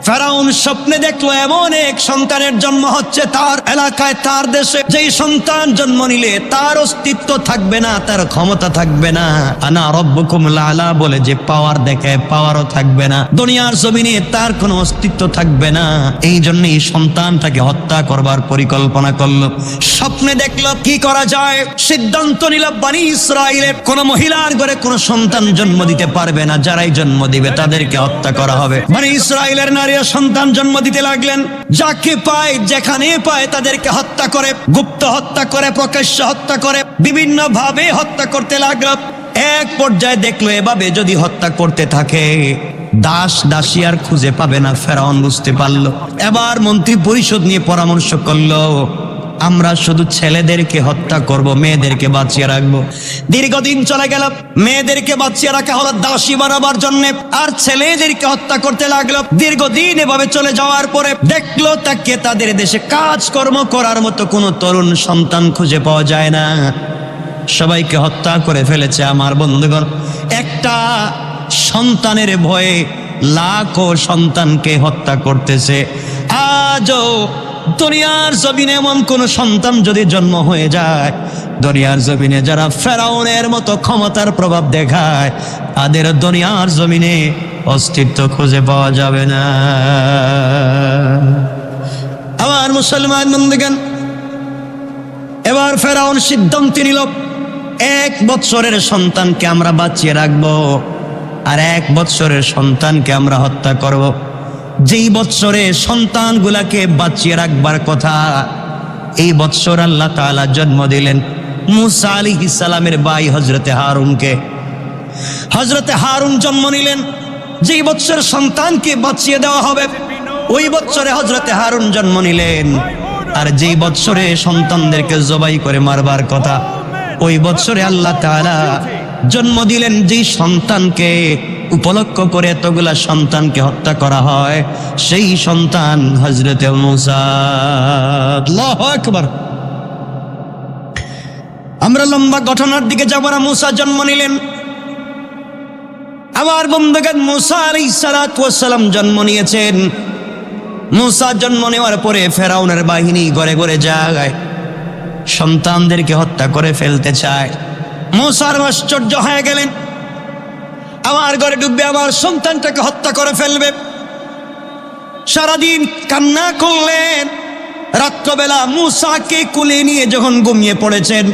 ফেরাউন স্বপ্নে দেখলো এমন এক সন্তানের জন্ম হচ্ছে তার এলাকায়, তার দেশে। যেই সন্তান জন্ম নিলে তার অস্তিত্ব থাকবে না, তার ক্ষমতা থাকবে না। আনা রব্বুকুমুল আলা বলে যে পাওয়ার দেখায়, পাওয়ারও থাকবে না। দুনিয়ার জমিনে তার কোনো অস্তিত্ব থাকবে না। এই জন্যই সন্তানটাকে হত্যা করবার পরিকল্পনা করলো। স্বপ্নে দেখলো কি করা যায়। সিদ্ধান্ত নিল বনি ইসরাইলের কোন মহিলার ঘরে কোনো সন্তান জন্ম দিতে পারবে না। যারাই জন্ম দিবে তাদেরকে হত্যা করা হবে। বনি ইসরাইলের নারীরা সন্তান জন্ম দিতে লাগলেন। যাকে পায়, যেখানে পায় তাদেরকে হত্যা করে, গুপ্ত হত্যা করে, প্রকাশ্য হত্যা করে, বিভিন্ন ভাবে হত্যা করতে লাগলো। এক পর্যায়ে দেখলো এভাবে যদি হত্যা করতে থাকে দাস দাসী আর খুঁজে পাবে না। ফেরাউন বুঝতে পারলো। এবার মন্ত্রী পরিষদ নিয়ে পরামর্শ করলো, আমরা শুধু ছেলেদেরকে হত্যা করব, মেয়েদেরকে বাঁচিয়ে রাখবো। দীর্ঘদিন চলে গেল। মেয়েদেরকে বাঁচিয়ে রাখা হলো দাসী বানাবার জন্য, আর ছেলেদেরকে হত্যা করতে লাগলো। দীর্ঘদিন এভাবে চলে যাওয়ার পরে দেখলো তাকে তাদের দেশে কাজকর্ম করার মতো কোনো তরুণ সন্তান খুঁজে পাওয়া যায় না। সবাইকে হত্যা করে ফেলেছে। আমার বন্ধুগণ, একটা সন্তানের ভয়ে লাখো সন্তানকে হত্যা করতেছে। আজও দুনিয়ার জমিনে এমন কোন সন্তান যদি জন্ম হয়ে যায়, দুনিয়ার জমিনে যারা ফেরাউনের মতো ক্ষমতার প্রভাব দেখায়, তাদের দুনিয়ার জমিনে অস্তিত্ব খুঁজে পাওয়া যাবে না। আমার মুসলমান বন্ধুগণ, এবার ফেরাউন সিদ্ধান্ত নিল 1 বৎসরের সন্তানকে আমরা বাঁচিয়ে রাখবো, আর 1 বৎসরের সন্তানকে আমরা হত্যা করব। যেই বৎসরে সন্তানগুলাকে বাঁচিয়ে রাখবার কথা, এই বৎসর আল্লাহ তাআলা জন্ম দিলেন মুসা আলাইহিস সালামের ভাই হযরতে হারুনকে। হযরতে হারুন জন্ম নিলেন। যেই বৎসর সন্তানকে বাঁচিয়ে দেওয়া হবে, ওই বৎসরে হযরতে হারুন জন্ম নিলেন। আর যেই বৎসরে সন্তানদেরকে জবাই করে মারবার কথা, ওই বৎসরে আল্লাহ তাআলা জন্ম দিলেন যেই সন্তানকে উপলক্ষ করে এতগুলা সন্তানকে হত্যা করা হয়, সেই সন্তান হযরতে মুসা। আল্লাহু আকবার। আমরা লম্বা ঘটনার দিকে যাব না। মুসা জন্ম নিলেন। আমার বন্ধুগণ, মুসা আলাইহিস সালাতু ওয়াস সালাম জন্ম নিয়েছেন। মুসা জন্ম নেওয়ার পরে ফেরাউনের বাহিনী ঘরে ঘরে যায়, সন্তানদেরকে হত্যা করে ফেলতে চায়। মুসার আশ্চর্য হয়ে গেলেন, আমার ঘরে ঢুকবে, আমার সন্তানটাকে হত্যা করে ফেলবে। সারাদিন কান্না করলেন। রাত্রবেলা মুসাকে কোলে নিয়ে যখন ঘুমিয়ে পড়েছেন,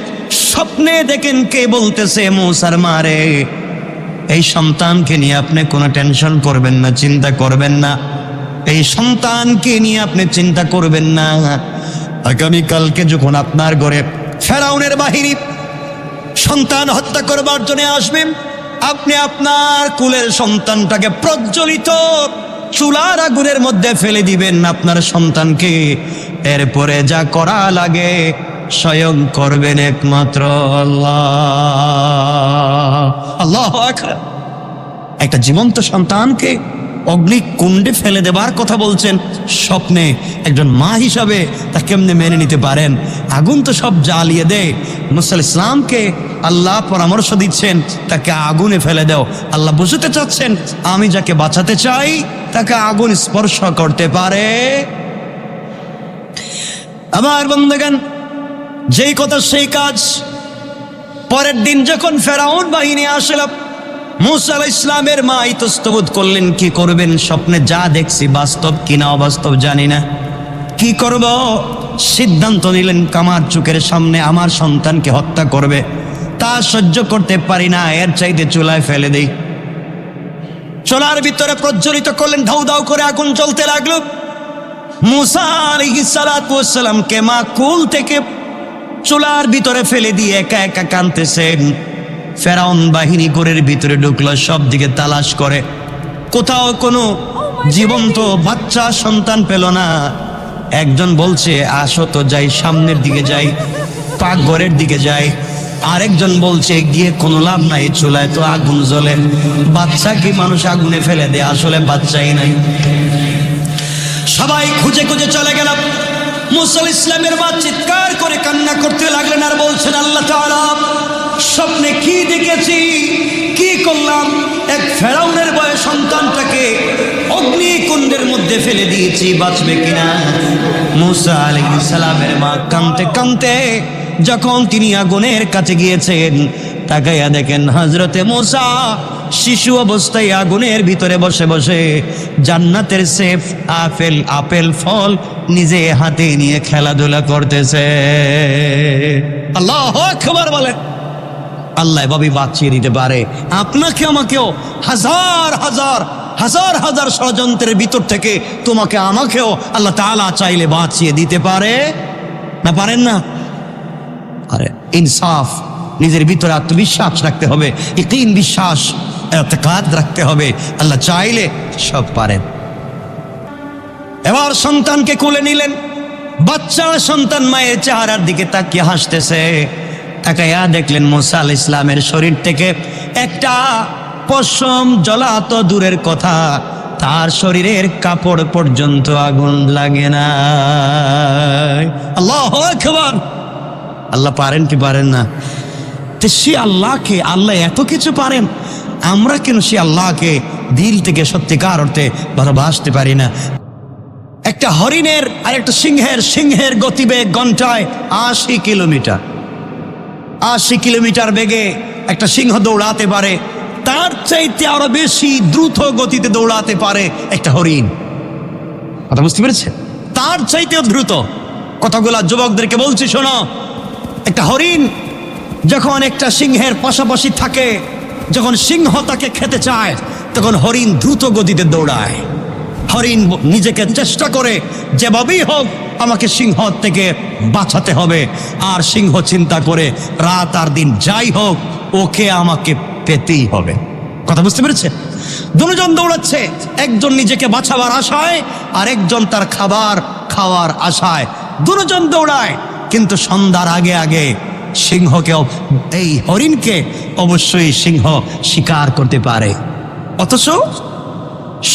স্বপ্নে দেখেন কে বলতেছে, মুসার মারে, এই সন্তানকে নিয়ে আপনি কোনো টেনশন করবেন না, চিন্তা করবেন না। এই সন্তানকে নিয়ে আপনি চিন্তা করবেন না। আগামীকালকে যখন আপনার ঘরে ফেরাউনের বাহিনী সন্তান হত্যা করবার জন্য আসবেন, আপনি আপনার কুলের সন্তানটাকে প্রজ্বলিত চুলার আগুনের মধ্যে ফেলে দিবেন আপনার সন্তানকে। এরপরে যা করা লাগে স্বয়ং করবেন একমাত্র আল্লাহ। আল্লাহু আকবার। একটা জীবন্ত সন্তানকে অগ্নিকুণ্ডে ফেলে দেবার কথা বলছেন স্বপ্নে। একজন মা হিসাবে তা কেমনে মেনে নিতে পারেন? আগুন তো সব জ্বালিয়ে দেয়। মুসা আলাইহিস সালামকে আল্লাহ পরামর্শ দিচ্ছেন তাকে আগুনে ফেলে দাও। আল্লাহ বুঝতে চাচ্ছেন আমি যাকে বাঁচাতে চাই তাকে আগুন স্পর্শ করতে পারে। আমার বন্ধুগণ, যেই কথা সেই কাজ। পরের দিন যখন ফেরাউন বাহিনী আসলো, মুসা আলাইহিস সালামের মা ইতস্তবোধ করলেন কি করবেন। স্বপ্নে যা দেখছি বাস্তব কিনা অবাস্তব জানি না, কি করব। সিদ্ধান্ত নিলেন আমার চোখের সামনে আমার সন্তানকে হত্যা করবে, তা সহ্য করতে পারি না, এর চাইতে চুলায় ফেলে দেই। চুলার ভিতরে প্রজ্বলিত করলেন, ধাউ ধাউ করে আগুন জ্বলতে লাগলো। মুসা আলাইহিস সালাতু ওয়াস সালামকে মা কুল থেকে চুলার ভিতরে ফেলে দিয়ে একা একা কাঁদতেছেন। ফেরাউন বাহিনী ঘরের ভিতরে ঢুকলো, সব দিকে তালাশ করে, কোথাও কোনো জীবন্ত বাচ্চা সন্তান পেল না। একজন বলছে আসো তো যাই, সামনের দিকে যাই, পাক ঘরের দিকে যাই। আরেকজন বলছে গিয়ে কোনো লাভ নাই, চুলায় তো আগুন জ্বলে, বাচ্চা কি মানুষ আগুনে ফেলে দেয়? আসলে বাচ্চাই নাই। সবাই খুঁজে খুঁজে চলে গেল। মুসা আলাইহিস সালামের মা চিৎকার করে কান্না করতে লাগলেন আর বলছেন, আল্লাহ তাআলা, স্বপ্নে কি দেখেছি, কি করলাম? এক ফেরাউনের বয়ে সন্তানটাকে অগ্নিকুণ্ডের মধ্যে ফেলে দিয়েছি, বাঁচবে কিনা? মুসা আলাইহিস সালামের মা কাঁদতে কাঁদতে যখন তিনি আগুনের কাছে গিয়েছেন, তাকাইয়া দেখেন হযরতে মুসা শিশু অবস্থায় আগুনের ভিতরে বসে বসে জান্নাতের সেফ আপেল ফল নিজে হাতে নিয়ে খেলাধুলা করতেছে। আল্লাহু আকবার বলেন। আল্লাহ এভাবে বাঁচিয়ে দিতে পারে আপনাকে আমাকেও। হাজার হাজার হাজার হাজার ষড়যন্ত্রের ভিতর থেকে তোমাকে আমাকেও আল্লাহ তাআলা চাইলে বাঁচিয়ে দিতে পারে না? পারেন না? আরে ইনসাফ, নিজের ভিতরে আত্মবিশ্বাস রাখতে হবে, ইকিন, বিশ্বাস, এতেকাদ রাখতে হবে। আল্লাহ চাইলে সব পারেন। এবার সন্তানকে কোলে নিলেন। বাচ্চা সন্তান মায়ের চেহারার দিকে তাকিয়ে হাসতেছে। তাকাইয়া দেখলেন মুসা আলাইহিস সালামের শরীর থেকে একটা পশম জ্বলা তো দূরের কথা, তার শরীরের কাপড় পর্যন্ত আগুন লাগে না। আল্লাহু আকবার। আল্লাহ পারেন কি পারেন না? তো সে আল্লাহকে, আল্লাহ এত কিছু পারেন, আমরা কেন সে আল্লাহকে দিল থেকে সত্যিকার অর্থে ভালোবাসতে পারি না? একটা হরিণের আর একটা সিংহের গতিবেগ ঘন্টায় 80 কিলোমিটার। 80 কিলোমিটার বেগে একটা সিংহ দৌড়াতে পারে, তার চাইতে আরো বেশি দ্রুত গতিতে দৌড়াতে পারে একটা হরিণ। কথা বুঝতে পেরেছেন? তার চাইতেও দ্রুত। কথাগুলা যুবকদেরকে বলছি শোনো। একটা হরিণ যখন একটা সিংহের পাশাপাশি থাকে, যখন সিংহ তাকে খেতে চায়, তখন হরিণ দ্রুত গতিতে দৌড়ায়। হরিণ নিজেকে চেষ্টা করে যেভাবেই হোক আমাকে সিংহ থেকে বাঁচাতে হবে, আর সিংহ চিন্তা করে রাত আর দিন যাই হোক ওকে আমাকে পেতেই হবে। কথা বুঝতে পেরেছে? দুজন দৌড়াচ্ছে, একজন নিজেকে বাঁচাবার আশায় আর একজন তার খাবার খাওয়ার আশায়। দুজন দৌড়ায়, কিন্তু সন্ধ্যার আগে আগে সিংহকে, এই হরিণকে অবশ্যই সিংহ শিকার করতে পারে। অথচ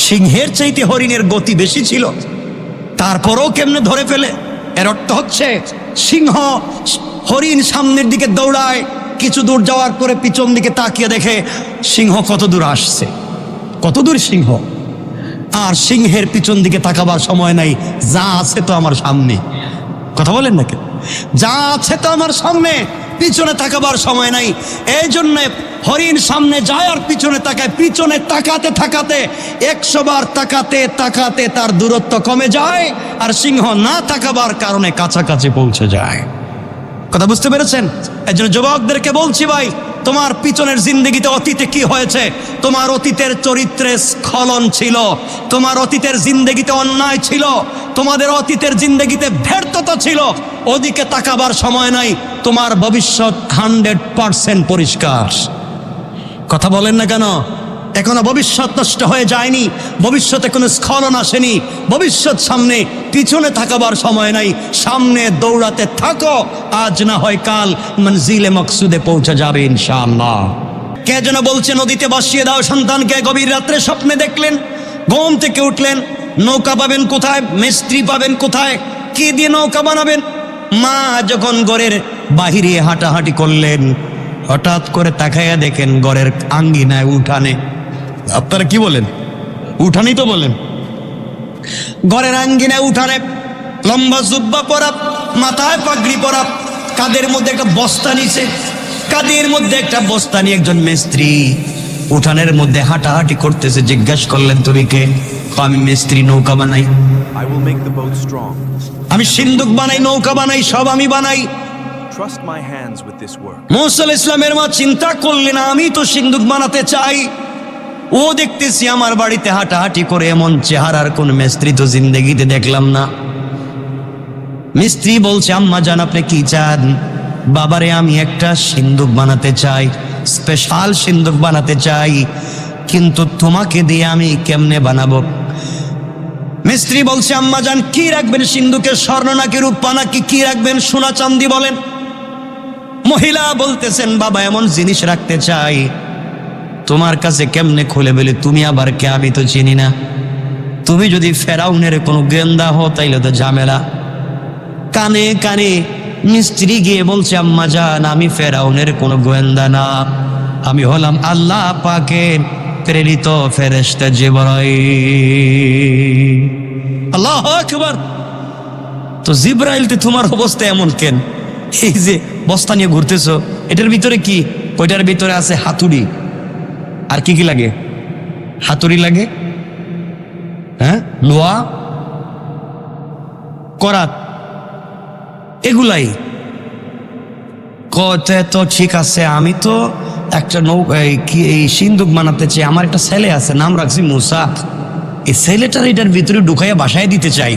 সিংহের চাইতে হরিণের গতি বেশি ছিল, তারপরও কেমনে ধরে ফেলে? এর অর্থ হচ্ছে সিংহ, হরিণ সামনের দিকে দৌড়ায়, কিছু দূর যাওয়ার পরে পিছন দিকে তাকিয়ে দেখে সিংহ কত দূর আসছে, কত দূর সিংহ। আর সিংহের পিছন দিকে তাকাবার সময় নাই, যা আছে তো আমার সামনে। কথা বলেন না কেন? যা আছে তো আমার সামনে, পিছনে তাকাবার সময় নাই। এই জন্যে হরিণ সামনে যায় আর পিছনে তাকায়। পিছনে তাকাতে তাকাতে 100 বার তাকাতে তাকাতে তার দূরত্ব কমে যায়, আর সিংহ না তাকাবার কারণে কাছাকাছি পৌঁছে যায়। কথা বুঝতে পেরেছেন? এই জন্য যুবকদেরকে বলছি, ভাই, তোমার পিছনের জিন্দগিতে অতীতে কি হয়েছে? তোমার অতীতের চরিত্রে স্খলন ছিল, তোমার অতীতের জিন্দগিতে অন্যায় ছিল, তোমাদের অতীতের জিন্দগিতে ব্যর্থতা ছিল। ওদিকে তাকাবার সময় নাই, তোমার ভবিষ্যৎ 100% পরিষ্কার। কথা বলেন না কেন? এখনো ভবিষ্যৎ নষ্ট হয়ে যায়নি, ভবিষ্যতে কোনো স্খলন আসেনি, ভবিষ্যৎ সামনে। পিছনে থাকাবার সময় নাই, সামনে দৌড়াতে থাকো, আজ না হয় কাল মঞ্জিলে মকসুদে পৌঁছে যাবে ইনশাআল্লাহ। কে যেন বলছে নদীতে বসিয়ে দাও সন্তানকে। গভীর রাত্রে স্বপ্নে দেখলেন, ঘুম থেকে উঠলেন, নৌকা পাবেন কোথায়, মিস্ত্রি পাবেন কোথায়, কি দিয়ে নৌকা বানাবেন? মা যখন ঘরের বাহিরে হাঁটাহাঁটি করলেন, হঠাৎ করে তাকাইয়া দেখেন ঘরের আঙ্গিনায়, উঠানে, আপনারা কি বলেন? উঠানি তো বলেন। ঘরের আঙ্গিনায় উঠানে লম্বা জুব্বা পরা, মাথায় পাগড়ি পরা, কাঁধের মধ্যে একটা বস্তা নিছে, কাঁধের মধ্যে একটা বস্তা নিয়ে একজন মিস্ত্রি উঠানের মধ্যে হাঁটাহাঁটি করতেছে। জিজ্ঞেস করলেন, তুমি কে? আমি মিস্ত্রি, নৌকা বানাই, আমি সিন্দুক বানাই, নৌকা বানাই, সব আমি বানাই। মুসা আলাইহিস সালামের মা চিন্তা করলেন, আমি তো সিন্দুক বানাতে চাই, ও দেখতেছি আমার বাড়িতে হাঁটাহাঁটি করে, এমন চেহারার কোন মিস্ত্রি তো জিন্দগিতে দেখলাম না। মিস্ত্রি বলছে, আম্মা জান আপনি কি চান? বাবারে আমি একটা সিন্দুক বানাতে চাই, স্পেশাল সিন্দুক বানাতে চাই, কিন্তু তোমাকে দিয়ে আমি কেমনে বানাবো? মিস্ত্রি বলছে, আম্মা জান কি রাখবেন সিন্দুকে? স্বর্ণ নাকি রূপা নাকি কি রাখবেন? সোনা চাঁদি বলেন। মহিলা বলতেছেন, বাবা এমন জিনিস রাখতে চাই, তোমার কাছে কেমনে খুলে বলি? তুমি আবার কে? আমি তো চিনি না। তুমি যদি ফেরাউনের কোনো গোয়েন্দা হো তাইলে তো ঝামেলা। কানে কানে মিস্ত্রি গিয়ে বলছে, আম্মা জান, আমি ফেরাউনের কোনো গোয়েন্দা না, আমি হলাম আল্লাহ পাকের প্রেরিত ফেরেশতা জিবরাইল। আল্লাহু আকবার। তো জিবরাইল, তোমার অবস্থা এমন কেন? এই যে বস্তা নিয়ে ঘুরতেছো, এটার ভিতরে কি? ওইটার ভিতরে আছে হাতুড়ি। আর কি কি লাগে? হাতুড়ি লাগে, হ্যাঁ, লোহা, করাত, এগুলাই। কতে তো ঠিক আছে, আমি তো একটা এই সিন্দুক বানাতে চাই, আমার একটা ছেলে আছে, নাম রাখছি মুসা, এই ছেলেটার এটার ভিতরে ঢুকাইয়া বাসায় দিতে চাই।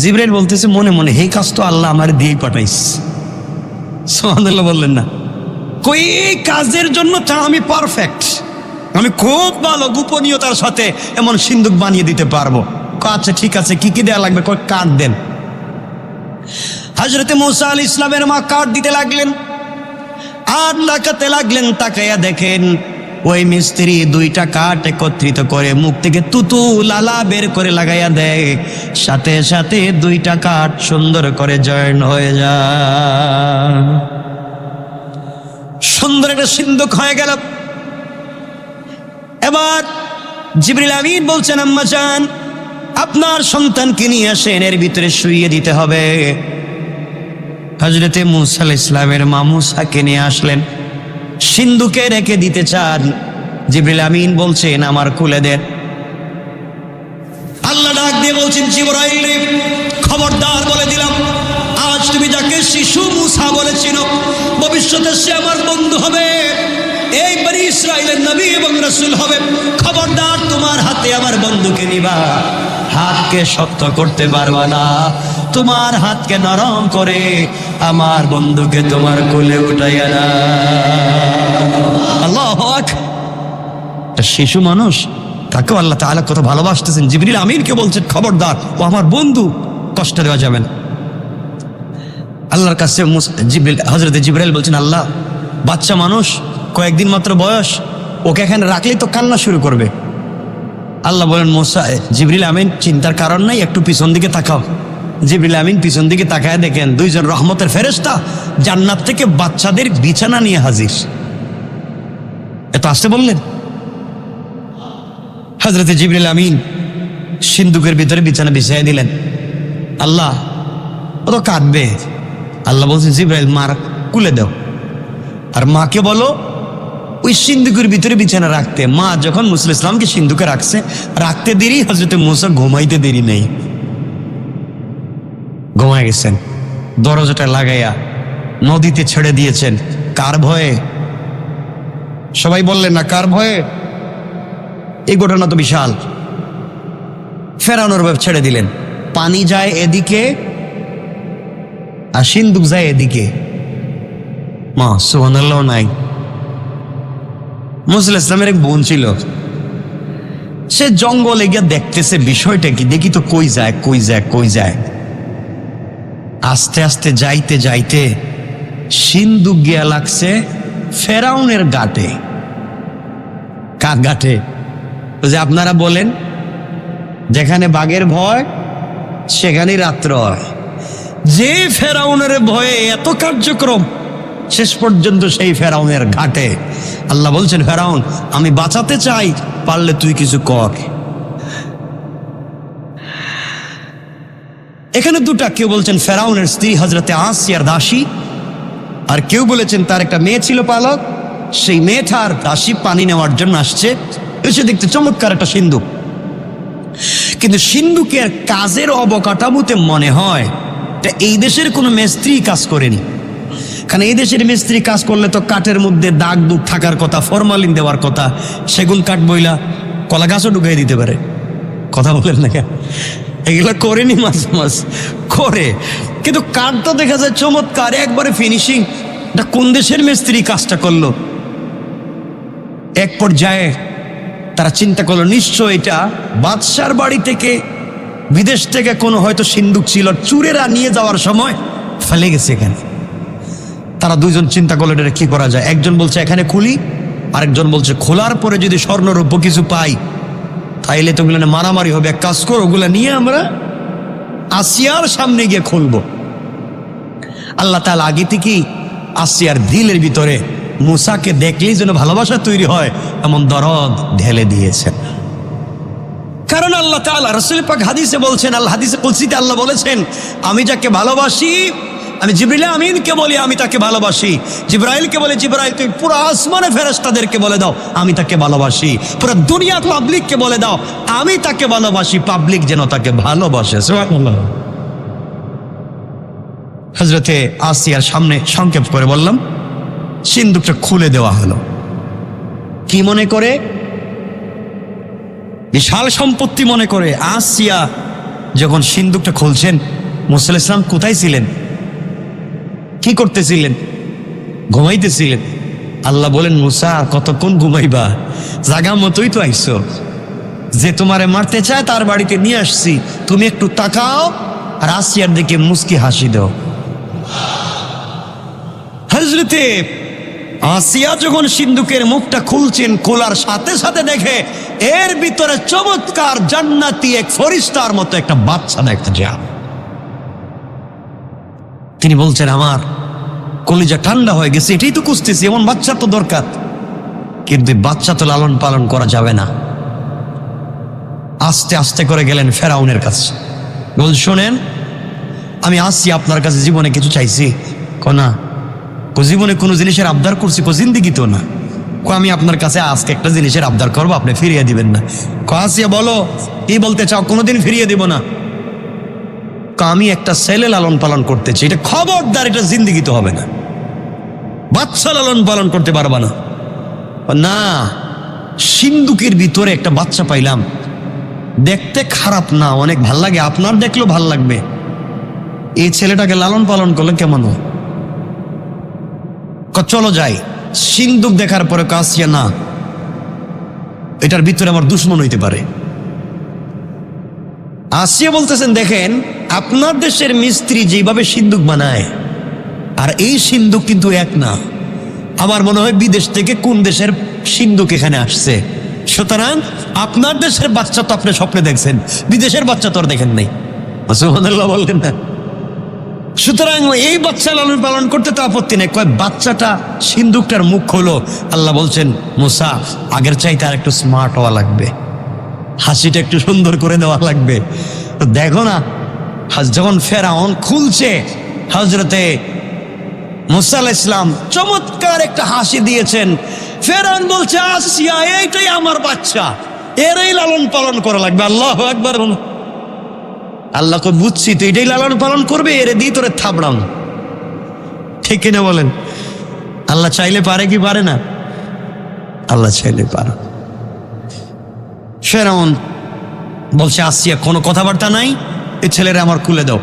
জিবরাইল বলতেছে মনে মনে, এই কাজ তো আল্লাহ আমার দিয়েই পাঠাইস। সুবহানাল্লাহ বললেন না? কই এই কাজের জন্য তা আমি পারফেক্ট, আমি খুব ভালো গোপনীয়তার সাথে এমন সিন্দুক বানিয়ে দিতে পারবো। আচ্ছা ঠিক আছে, কি কি দেওয়া লাগবে? কাঠ দেন। হযরতে মুসা আলাইহিস ইসলামের মা কাঠ দিতে লাগলেন আর লাগাতে লাগলেন। তাকাইয়া দেখেন ওই মিস্ত্রি 2টা কাঠ একত্রিত করে মুখ থেকে তুতু লালা বের করে লাগাইয়া দেয়, সাথে সাথে 2টা কাঠ সুন্দর করে জয়েন হয়ে যায়, সুন্দর একটা সিন্দুক হয়ে গেল। এবার জিবরিল আমিন বলছেন, আম্মা জান, আপনার সন্তানকে নিয়ে আসেন, এর ভিতরে শুইয়ে দিতে হবে। হযরতে মুসা আলাইহিস সালামের মা মুসাকে নিয়ে আসলেন, সিন্ধুকে রেখে দিতে চান। জিবরিল আমিন বলছেন, আমার খুলে দেন। আল্লাহ ডাক দিয়ে বলছেন, জিবরাইল, খবরদার বলে দিলাম, আজ তুমি যাকে শিশু মুসা বলেছিল, ভবিষ্যতে সে আমার বন্ধু হবে, এই বনি ইসরাইলের নবী এবং রাসূল হবে। খবরদার, তোমার হাতে আমার বন্ধুকে নিবা, হাতকে শক্ত করতে পারবা না, তোমার হাতকে নরম করে আমার বন্ধুকে তোমার কোলে উঠাইয়া না। আল্লাহু আকবার। শিশু মানুষ, তাকেও আল্লাহ তাআলা কত ভালোবাসতেছেন। জিবরিল আমিনকে বলছেন, খবরদার, ও আমার বন্ধু, কষ্ট দেওয়া যাবে না। আল্লাহর কাছে হযরতে জিবরাইল বলছেন, আল্লাহ, বাচ্চা মানুষ, কয়েকদিন মাত্র বয়স, ওকে এখানে রাখলেই তো কান্না শুরু করবে। আল্লাহ বলেন, মুসা, জিবরিল আমিন, চিন্তার কারণ নাই, একটু পিছন দিকে তাকাও। জিবরিল আমিন পিছন দিকে তাকায় দেখেন 2জন রহমতের ফেরেশতা জান্নাত থেকে বাচ্চাদের বিছানা নিয়ে হাজির। এত আসতে বললেন? হযরতে জিবরিল আমিন সিন্দুকের ভিতরে বিছানা বিছাইয়া দিলেন। আল্লাহ, ও তো কাঁদবে। আল্লাহ বলছেন, জিবরাইল, মার কুলে দাও, আর মাকে বলো ওই সিন্দুকের ভিতরে বিছানা রাখতে। মা যখন মুসা আলাইহিস সালামকে সিন্দুকে রাখতে দেরি, হযরতে মুসা ঘুমাইতে দেরি নেই, ঘুমায় গেছেন। দরজাটা লাগাইয়া নদীতে ছেড়ে দিয়েছেন। কার ভয়ে? সবাই বললেন না কার ভয়ে? এই ঘটনা তো বিশাল। ফেরাউনের ভয়ে ছেড়ে দিলেন। পানি যায় এদিকে আর সিন্দুক যায় এদিকে। মা সুবহানাল্লাহ নাই। মুসা আলাইহিস সালামের এক বোন ছিল, সে জঙ্গলে গিয়ে দেখতেছে বিষয়টা কি, দেখি তো কই যায় কই যায় কই যায়। আস্তে আস্তে যাইতে যাইতে সিন্দুক গিয়া লাগছে ফেরাউনের ঘাটে। কার ঘাটে? যে আপনারা বলেন, যেখানে বাঘের ভয় সেখানেই রাত্র হয়। যে ফেরাউনের ভয়ে এত কার্যক্রম, শেষ পর্যন্ত সেই ফেরাউনের ঘাটে। আল্লাহ বলছেন, ফেরাউন, আমি বাঁচাতে চাই, পারলে তুই কিছু কর। এখানে 2টা, কেউ বলছেন ফেরাউনের স্ত্রী হযরতে আসিয়ার দাসী, আর কেউ বলেছেন তার একটা মেয়ে ছিল পালক, সেই মেয়েটার দাসী পানি নেওয়ার জন্য আসছে, এসে দেখতে চমৎকার একটা সিন্দুক। কিন্তু সিন্দুকের কাজের অবকাঠামোতে মনে হয় এটা এই দেশের কোনো মিস্ত্রি কাজ করেনি। কারণ এই দেশের মিস্ত্রি কাজ করলে তো কাঠের মধ্যে দাগ দুগ থাকার কথা, ফরমালিন দেওয়ার কথা, সেগুন কাঠ বইলা কলা গাছও ঢুকাই দিতে পারে। কথা বলেন না কেন? এগুলা করেনি, মাঝে মাঝে করে, কিন্তু কাঠটা দেখা যায় চমৎকার, একবারে ফিনিশিং। এটা কোন দেশের মিস্ত্রি কাজটা করলো? এক পর্যায়ে তারা চিন্তা করলো, নিশ্চয় এটা বাদশার বাড়ি থেকে, বিদেশ থেকে কোনো হয়তো সিন্দুক ছিল, চুরেরা নিয়ে যাওয়ার সময় ফেলে গেছে এখানে। তারা 2জন চিন্তা করলো, এটা কি করা যায়। একজন বলছে এখানে খুলি, আরেকজন বলছে খোলার পরে যদি স্বর্ণরূপ কিছু পাই তাইলে তো ওগুলো মারামারি হবে, এক কাজ করো, ওগুলো নিয়ে আমরা আসিয়ার সামনে গিয়ে খুলবো। আল্লাহ তাআলা আগে থেকেই আসিয়ার দিলের ভিতরে মুসাকে দেখলেই যেন ভালোবাসা তৈরি হয় এমন দরদ ঢেলে দিয়েছেন। কারণ আল্লাহ তাআলা রাসূল পাক হাদিসে বলছেন, আল্লাহ হাদিসে কুদসিতে আল্লাহ বলেছেন, আমি যাকে ভালোবাসি, আমি জিবরিল আমিনকে বলি আমি তাকে ভালোবাসি, জিবরাইলকে বলে জিবরাইল তুমি পুরো আসমানে ফেরেশতাদেরকে বলে দাও আমি তাকে ভালোবাসি, পুরো দুনিয়া পাবলিককে বলে দাও আমি তাকে ভালোবাসি, পাবলিক যেন তাকে ভালোবাসে। সুবহানাল্লাহ। হযরতে আসিয়ার সামনে সংক্ষেপ করে বললাম, সিন্দুকটা খুলে দেওয়া হলো। কি মনে করে? বিশাল সম্পত্তি মনে করে। আসিয়া যখন সিন্দুকটা খুলছেন, মুসা আলাইহিস সালাম কোথায় ছিলেন? কি করতেছিলেন? ঘুমাইতেছিলেন। আল্লাহ বলেন, মুসা কতক্ষণ ঘুমাইবা? জাগা মতোই তো আইছো, যে তোমারে মারতে চায় তার বাড়িতে নিয়ে আসছি, তুমি একটু তাকাও আর আসিয়ার দিকে মুস্কি হাসি দাও। হযরতে আসিয়া যখন সিন্দুকের মুখটা খুলছেন, খোলার সাথে সাথে দেখে এর ভিতরে চমৎকার জান্নাতি এক ফেরেশতার মতো একটা বাচ্চা দেখতে যায়। তিনি বলছেন, আমার কলিজা ঠান্ডা হয়ে গেছে, এটাই তো খুঁজতেছি, এমন বাচ্চা তো দরকার, কিন্তু বাচ্চা তো লালন পালন করা যাবে না। আস্তে আস্তে করে গেলেন ফেরাউনের কাছে, বল শোনেন আমি আসছি আপনার কাছে, জীবনে কিছু চাইছি? না। জীবনে কোনো জিনিসের আবদার করছি? জিন্দিগি তো না। আমি আপনার কাছে আজকে একটা জিনিসের আবদার করবো, আপনি ফিরিয়ে দিবেন না? আসিয়া বলো কি বলতে চাও? কোনোদিন ফিরিয়ে দিব না। আমি একটা ছেলে লালন পালন করতে চাই, এটা খবরদার, এটা জিন্দিগি তো হবে না, বাচ্চা লালন পালন করতে পারবা না। না, সিন্দুকের ভিতরে একটা বাচ্চা পাইলাম, দেখতে খারাপ না, অনেক ভাল লাগে, আপনার দেখলেও ভাল লাগবে, এই ছেলেটাকে লালন পালন করলে কেমন হয়? চলো যাই। সিন্দুক দেখার পরে আসিয়া, না, এটার ভিতরে আমার দুশ্মন হইতে পারে। আসিয়া বলতেছেন, দেখেন আপনার দেশের মিস্ত্রি যেভাবে সিন্দুক বানায় আর এই সিন্দুক কিন্তু এক না, আমার মনে হয় বিদেশ থেকে কোন দেশের সিন্দুক এখানে আসছে। সুতরাং আপনার দেশের বাচ্চা তো আপনি স্বপ্নে দেখছেন, বিদেশের বাচ্চা তো আর দেখেন নাই। সুবহানাল্লাহ বললেন না? সুতরাং এই বাচ্চা লালন পালন করতে তো আপত্তি নেই। কয় বাচ্চাটা সিন্দুকটার মুখ হলো, আল্লাহ বলছেন, মুসা আগের চাইতে আর একটু স্মার্ট হওয়া লাগবে, হাসিটা একটু সুন্দর করে দেওয়া লাগবে। তো দেখো না, যখন ফেরাউন খুলছে, হযরতে মুসা আলাইহিস সালাম চমৎকার একটা হাসি দিয়েছেন। ফেরাউন বলছে, আসিয়া এইটাই আমার বাচ্চা, এরই লালন পালন করা লাগবে। আল্লাহু আকবার। আল্লাহ কই, বুঝছি তো এটাই লালন পালন করবে, এরে দিয়ে তোরে থাবড়াম। ঠিক কিনা বলেন? আল্লাহ চাইলে পারে কি পারে না? আল্লাহ চাইলে পারে। ফেরাউন বলছে, আসিয়া কোনো কথাবার্তা নাই, এই ছেলেরা আমার কুলে দাও,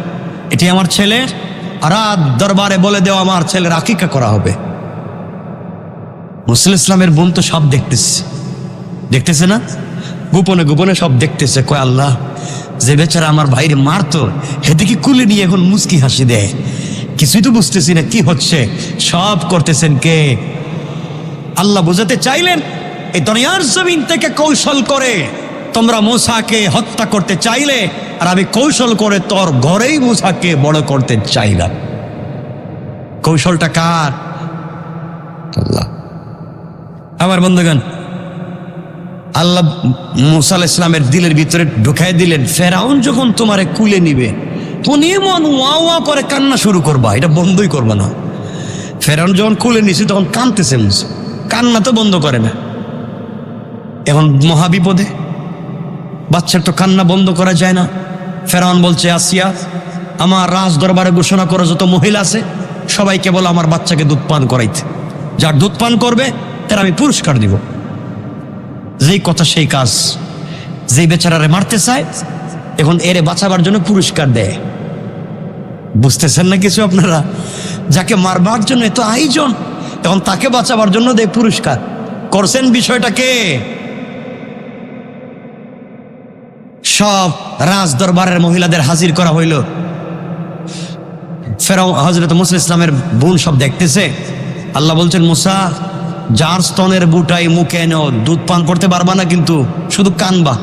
এটি আমার ছেলে, রাত দরবারে বলে দেও আমার ছেলের আকিকা করা হবে। মুসা আলাইহিস সালামের বোন তো সব দেখতেছে না, গোপনে গোপনে সব দেখতেছে। কয় আল্লাহ, যে বেচারা আমার ভাইরে মারতো হেদিকে কুলে নিয়ে এখন মুস্কি হাসি দেয়, কিছুই তো বুঝতেছি না কি হচ্ছে। সব করতেছেন কে? আল্লাহ বোঝাতে চাইলেন, এই দুনিয়ার জমিন থেকে কৌশল করে তোমরা মুসাকে হত্যা করতে চাইলে, আর আমি কৌশল করে তোর ঘরেই মুসাকে বড় করতে চাইলাম। কৌশলটা কার? আল্লাহ। আমার বন্ধুগণ, আল্লাহ মুসা আলাইহিস সালামের দিলের ভিতরে ঢুকাই দিলেন, ফেরাউন যখন তোমারে কুলে নিবে তুমি এমন ওয়া ওয়া করে কান্না শুরু করবা, এটা বন্ধই করবা না। ফেরাউন যখন কুলে নিছে তখন কাঁদতেছে মুসা, কান্না তো বন্ধ করে না। এখন মহাবিপদে, বাচ্চার তো কান্না বন্ধ করা যায় না। ফেরাউন বলছে, আসিয়া আমার রাজ দরবারে ঘোষণা করে যত মহিলা আছে সবাইকে বলো আমার বাচ্চাকে দুধ পান করাইতে, যার দুধ পান করবে তার আমি পুরস্কার দিব। যেই কথা সেই কাজ, যেই বেচারারে মারতে চায় এখন এরে বাঁচাবার জন্য পুরস্কার দেয়। বুঝতেছেন না কিছু আপনারা? যাকে মারবার জন্য এত আয়োজন, এখন তাকে বাঁচাবার জন্য দেয় পুরস্কার। করছেন বিষয়টাকে? সব রাজ দরবারের মহিলাদের হাজির করা হইল। ফেরাউন হযরত মুসা ইসলামের বোন সব দেখতেছে। আল্লাহ বলছেন, মুসা যার স্তনের বুটাই মুখে এনো, দুধ পান করতে পারবা না, কিন্তু শুধু কানবা,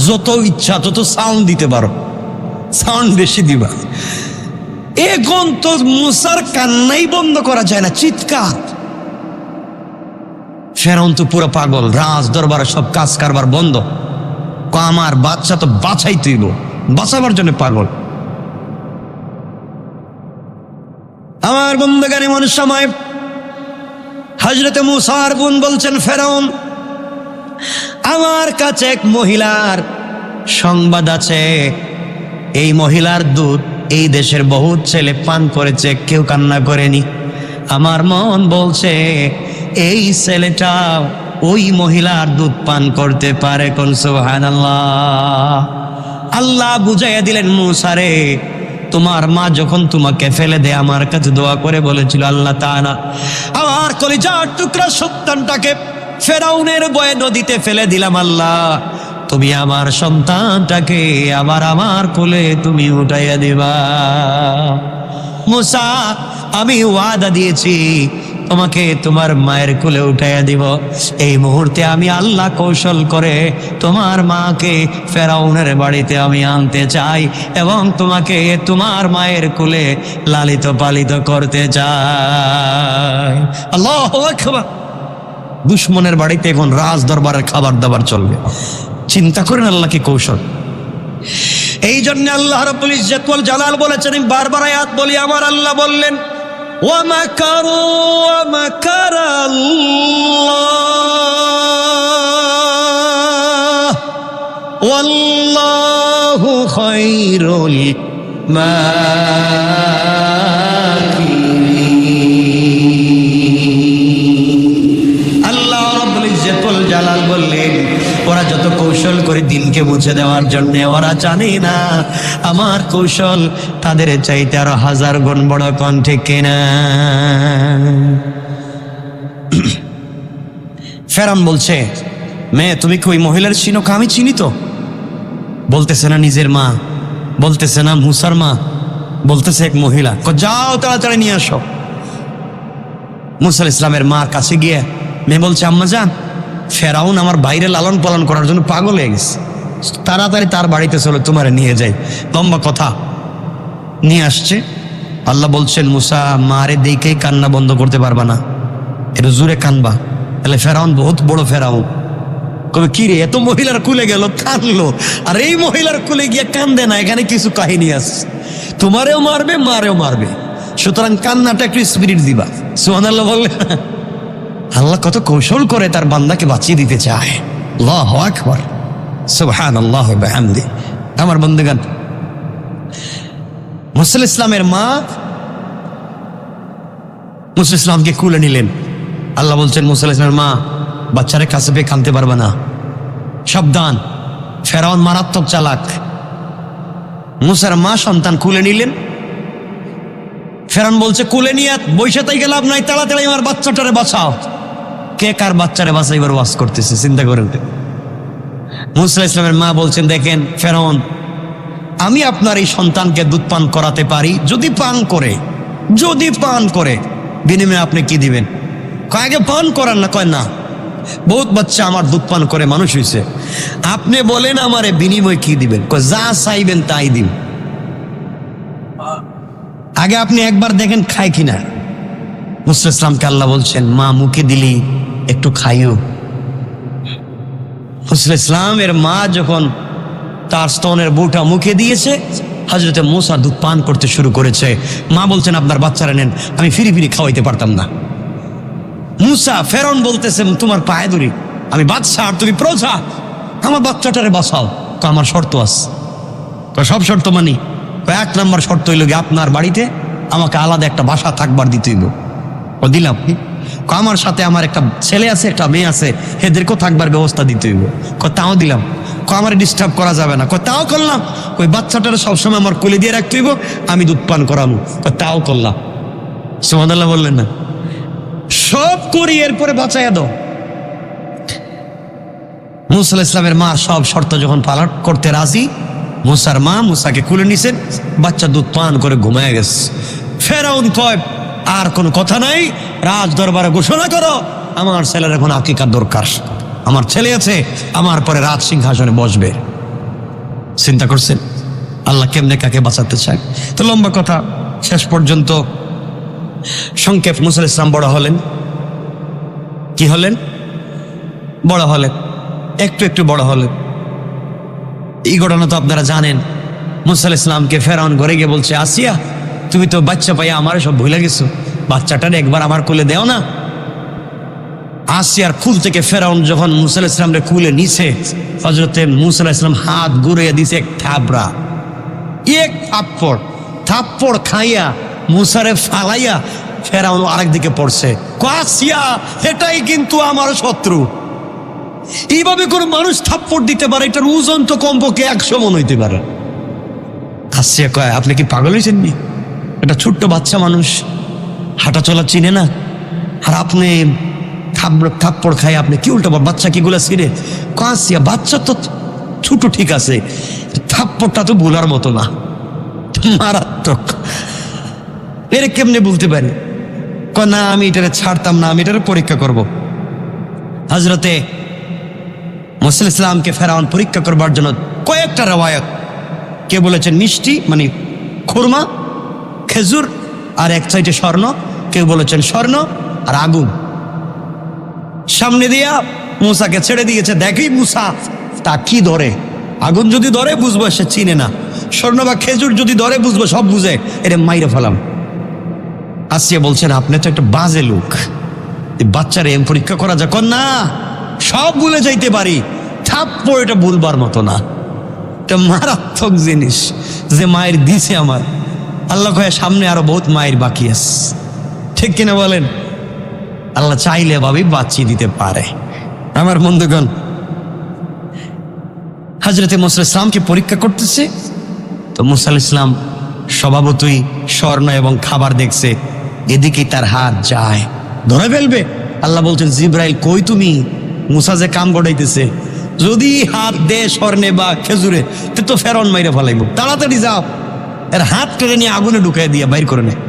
যত ইচ্ছা তত সাউন্ড দিতে পারো। সাউন্ড বেশি দিবা। এখন তো মুসার কান্নাই বন্ধ করা যায় না, চিৎকার। ফেরাউন তো পুরো পাগল, রাজ দরবারে সব কাজ কারবার বন্ধ। আমার বাচ্চা তো বাঁচাই তুইব, বাঁচাবার জন্য পাগল। আমার বন্ধুগণ, এমন সময় হযরতে মুসার বোন বলছেন, ফেরাউন আমার কাছে এক মহিলার সংবাদ আছে। এই মহিলার দুধ এই দেশের বহুত ছেলে পান করেছে, কেউ কান্না করেনি। আমার মন বলছে এই ছেলেটা ওই মহিলার দুধ পান করতে পারে। কোন সুবহানাল্লাহ। আল্লাহ বুঝাইয়া দিলেন, মুসারে তোমার মা যখন তোমাকে ফেলে দেয় আমার কাছে দোয়া করে বলেছিল, আল্লাহ তাআলা আমার কলিজার টুকরা সন্তানটাকে ফেরাউনের ভয়ে নদীতে ফেলে দিলাম। আল্লাহ তুমি আমার সন্তানটাকে আবার আমার কোলে তুমি উঠাইয়া দিবা। মুসা আমি ওয়াদা দিয়েছি তোমাকে তোমার মায়ের কোলে উঠাইয়া দিব। এই মুহূর্তে আমি আল্লাহ কৌশল করে তোমার মাকে ফেরাউনের বাড়িতে আমি আনতে চাই এবং তোমাকে তোমার মায়ের কোলে লালিত পালিত করতে চাই। আল্লাহু আকবার। দুশ্মনের বাড়িতে এখন রাজ দরবারের খাবার দাবার চলবে। চিন্তা করেন আল্লাহ কি কৌশল। এই জন্য আল্লাহ রাব্বুল ইজ্জত ওয়াল জালাল বলেছেন, আমি বারবার আয়াত বলি, আমার আল্লাহ বললেন ওয়া মাকারু ওয়া মাকারাল্লাহ ওয়াল্লাহু খায়রুল মাকিরিন। আল্লাহ রাব্বুল ইজ্জত ওয়াল জালাল বললেন, ওরা যত কৌশল করে দিনকে মুছে দেওয়ার জন্য, ওরা জানে না আমার কৌশল তাদের চাইতে আরো 1000 গুণ বড়। কোন ঠিক কিনা? ফেরাউন বলছে, মেয়ে তুমি কি ওই মহিলার চিনো? আমি চিনি তো। বলতেছে না নিজের মা, বলতেছে না মুসার মা, বলতেছে এক মহিলা। যাও তাড়াতাড়ি নিয়ে আসো। মুসা আলাইহিস সালামের মার কাছে গিয়ে মেয়ে বলছে, আম্মা জান ফেরাউন আমার বাইরে লালন পালন করার জন্য পাগল হয়ে গেছে, তাড়াতাড়ি তার বাড়িতে চলো, তোমারে নিয়ে যাই। লম্বা কথা। নিয়ে আসছে। আল্লাহ বলছেন, মুসা মারে দেখেই কান্না বন্ধ করতে পারবা না, একটু জোরে কানবা। তাহলে ফেরাউন বহুত বড় ফেরাউন কবে কি রে, এত মহিলার কুলে গেল কানলো, আর এই মহিলার কুলে গিয়ে কান্দে না। এখানে কিছু কাহিনী আছে, তোমারেও মারবে মারেও মারবে, সুতরাং কান্নাটা একটু স্পিরিট দিবা। সুবহানাল্লাহ বললে। আল্লাহ কত কৌশল করে তার বান্দাকে বাঁচিয়ে দিতে চায়। আল্লাহু আকবার, সুবহানাল্লাহ ওয়া বিহামদিহি। আমার বন্ধুগণ, মুসা আলাইহিস সালামের মা মুসা আলাইহিস সালামকে কুলে নিলেন। আল্লাহ বলছেন, মুসা আলাইহিস সালামের মা বাচ্চারে কাছে পেয়ে কাঁদতে পারবে না, সাবধান, ফেরাউন মারাত্মক চালাক। মুসার মা সন্তান কুলে নিলেন। ফেরাউন বলছে, কুলে নিয়ে বসে তাই লাভ নাই, তাড়াতাড়ি আমার বাচ্চাটারে বাঁচাও। কে কার বাচ্চারে বাঁচাইবার ওয়াজ করতেছে, চিন্তা করেন। মুসা আলাইহিস সালামের মা বলছেন, দেখেন ফেরাউন, আমি আপনার এই সন্তানকে দুধ পান করাতে পারি, যদি পান করে বিনিময়ে আপনি কি দিবেন? কয় আগে পান করান না। কয় না, বহুত বাচ্চা আমার দুধ পান করে মানুষ হয়েছে, আপনি বলেন আমারে বিনিময় কি দিবেন? কয় যা চাইবেন তাই দিন, আগে আপনি একবার দেখেন খায় কিনা। মুসা আলাইহিস সালামকে আল্লাহ বলছেন, মা মুখে দিলি একটু খাইও। মুসা আলাইহিস সালামের মা যখন তার স্তনের বউটা মুখে দিয়েছে, হযরতে মুসা দুধ পান করতে শুরু করেছে। মা বলছেন, আপনার বাচ্চারা নেন, আমি ফিরি খাওয়াইতে পারতাম না। মুসা, ফেরাউন বলতেছে, তোমার পায়ে ধরি, আমি বাদশা আর তুমি প্রজা, আমার বাচ্চাটারে বাঁচাও। আমার শর্ত আছে। সব শর্ত মানি। 1 নম্বর শর্ত হইল গিয়ে আপনার বাড়িতে আমাকে আলাদা একটা বাসা থাকবার দিতে হইব। দিলাম। আমার সাথে আমার একটা ছেলে আছে, একটা মেয়ে আছে, এদেরকেও থাকবার ব্যবস্থা দিতে হইব। তাও দিলাম। আমার ডিস্টার্ব করা যাবে না। তাও করলাম। ওই বাচ্চাটারে সবসময় আমার কোলে দিয়ে রাখতে হইব, আমি দুধ পান করাবো। তাও করলাম। সুবহানাল্লাহ বললেন না? সব করি, এরপরে বাঁচাইয়া দাও। মুসা আলাইহিস সালামের মা সব শর্ত যখন পালন করতে রাজি, মুসার মা মুসাকে কুলে নিছেন, বাচ্চা দুধ পান করে ঘুমায় গেছে। ফেরাউন কয়, আর কোনো কথা নাই, রাজ দরবারে ঘোষণা করো আমার ছেলের এখন আকিকার দরকার, আমার ছেলে আছে, আমার পরে রাজ সিংহাসনে বসবে। চিন্তা করছেন? আল্লাহ কেমনে কাকে বাঁচাতে চায়। তো লম্বা কথা, শেষ পর্যন্ত সংক্ষেপ, মুসা আলাইহিস সালাম বড় হলেন। কি হলেন? বড় হলেন, একটু একটু বড় হলেন। এই ঘটনা তো আপনারা জানেন। মুসা আলাইহিস সালামকে ফেরাউন ঘরে গিয়ে বলছে, আসিয়া তুমি তো বাচ্চা পাইয়া আমার সব ভুলে গেছো, বাচ্চাটারে একবার আমার কোলে দেও না। আসিয়ার কুল থেকে ফেরাউন যখন মুসা আলাইহিস সালামরে কুলে নিছে, হযরতে মুসা আলাইহিস সালাম হাত ঘুরিয়ে দিছে এক থাবড়া, এক থাপ্পড় খাইয়া মুসারে ফালাইয়া ফেরাউন আরেক দিকে পড়ছে। আসিয়া, এটাই কিন্তু আমার শত্রু। এইভাবে কোনো মানুষ থাপ্পড় দিতে পারে, এটার ওজন তো কমপক্ষে 100 মন হইতে পারে। আসিয়া কয়, আপনি কি পাগল হয়েছেন? এটা ছোট্ট বাচ্চা মানুষ, হাঁটা চলা চিনে না, আর আপনি থাপ্পড় খাই, আপনি কি উল্টো বাচ্চা কি গুলা ছিঁড়ে? আসিয়া, বাচ্চা তো ছোট ঠিক আছে, থাপ্পড়টা তো ভুলার মতো না, মারাত্মক। এর কেমনে বলতে পারে? না, আমি এটারে ছাড়তাম না, আমি এটারে পরীক্ষা করব। হযরতে মুসা আলাইহিস সালামকে ফেরাউন পরীক্ষা করবার জন্য কয়েকটা রওয়ায়াত, কে বলেছেন মিষ্টি মানে খুরমা, খেজুর, আর এক সাইডে স্বর্ণ, কেউ বলেছেন স্বর্ণ আর আগুন, সামনে দিয়া মুসাকে ছেড়ে দিয়েছে। দেখি মুসা তা কি ধরে, আগুন যদি ধরে বুঝবো সে চিনে না, স্বর্ণ বা খেজুর যদি ধরে বুঝবো সব বুঝে, এটা মাইরে ফেলাম। আসিয়া বলছেন, আপনি তো একটা বাজে লোক, বাচ্চারে পরীক্ষা করা যাক না, সব ভুলে যাইতে পারি, থাপ্পড় এটা ভুলবার মতো না, এটা মারাত্মক জিনিস যে মায়ের দিছে আমার। আল্লাহ কয়ে সামনে আরো বহুত মায়ের বাকি আছে, ঠিক কিনা বলেন? আল্লাহ চাইলে ভাবি বাঁচিয়ে দিতে পারে। আমার বন্ধুগণ, হযরতে মুসা আলাইহিস সালামকে পরীক্ষা করতেছে, তো মুসা আলাইহিস সালাম স্বভাবতই স্বর্ণ এবং খাবার দেখছে, এদিকেই তার হাত যায়, ধরে ফেলবে। আল্লাহ বলছেন, জিব্রাইল কই তুমি? মুসা যে কাম গড়াইতেছে, যদি হাত দে স্বর্ণে বা খেজুরে তো ফেরাউন মাইরে ফেলাইব, তাড়াতাড়ি যাও, এর হাত কেড়ে নিয়ে আগুনে ঢুকাই দিয়া বাইর করে নেয়।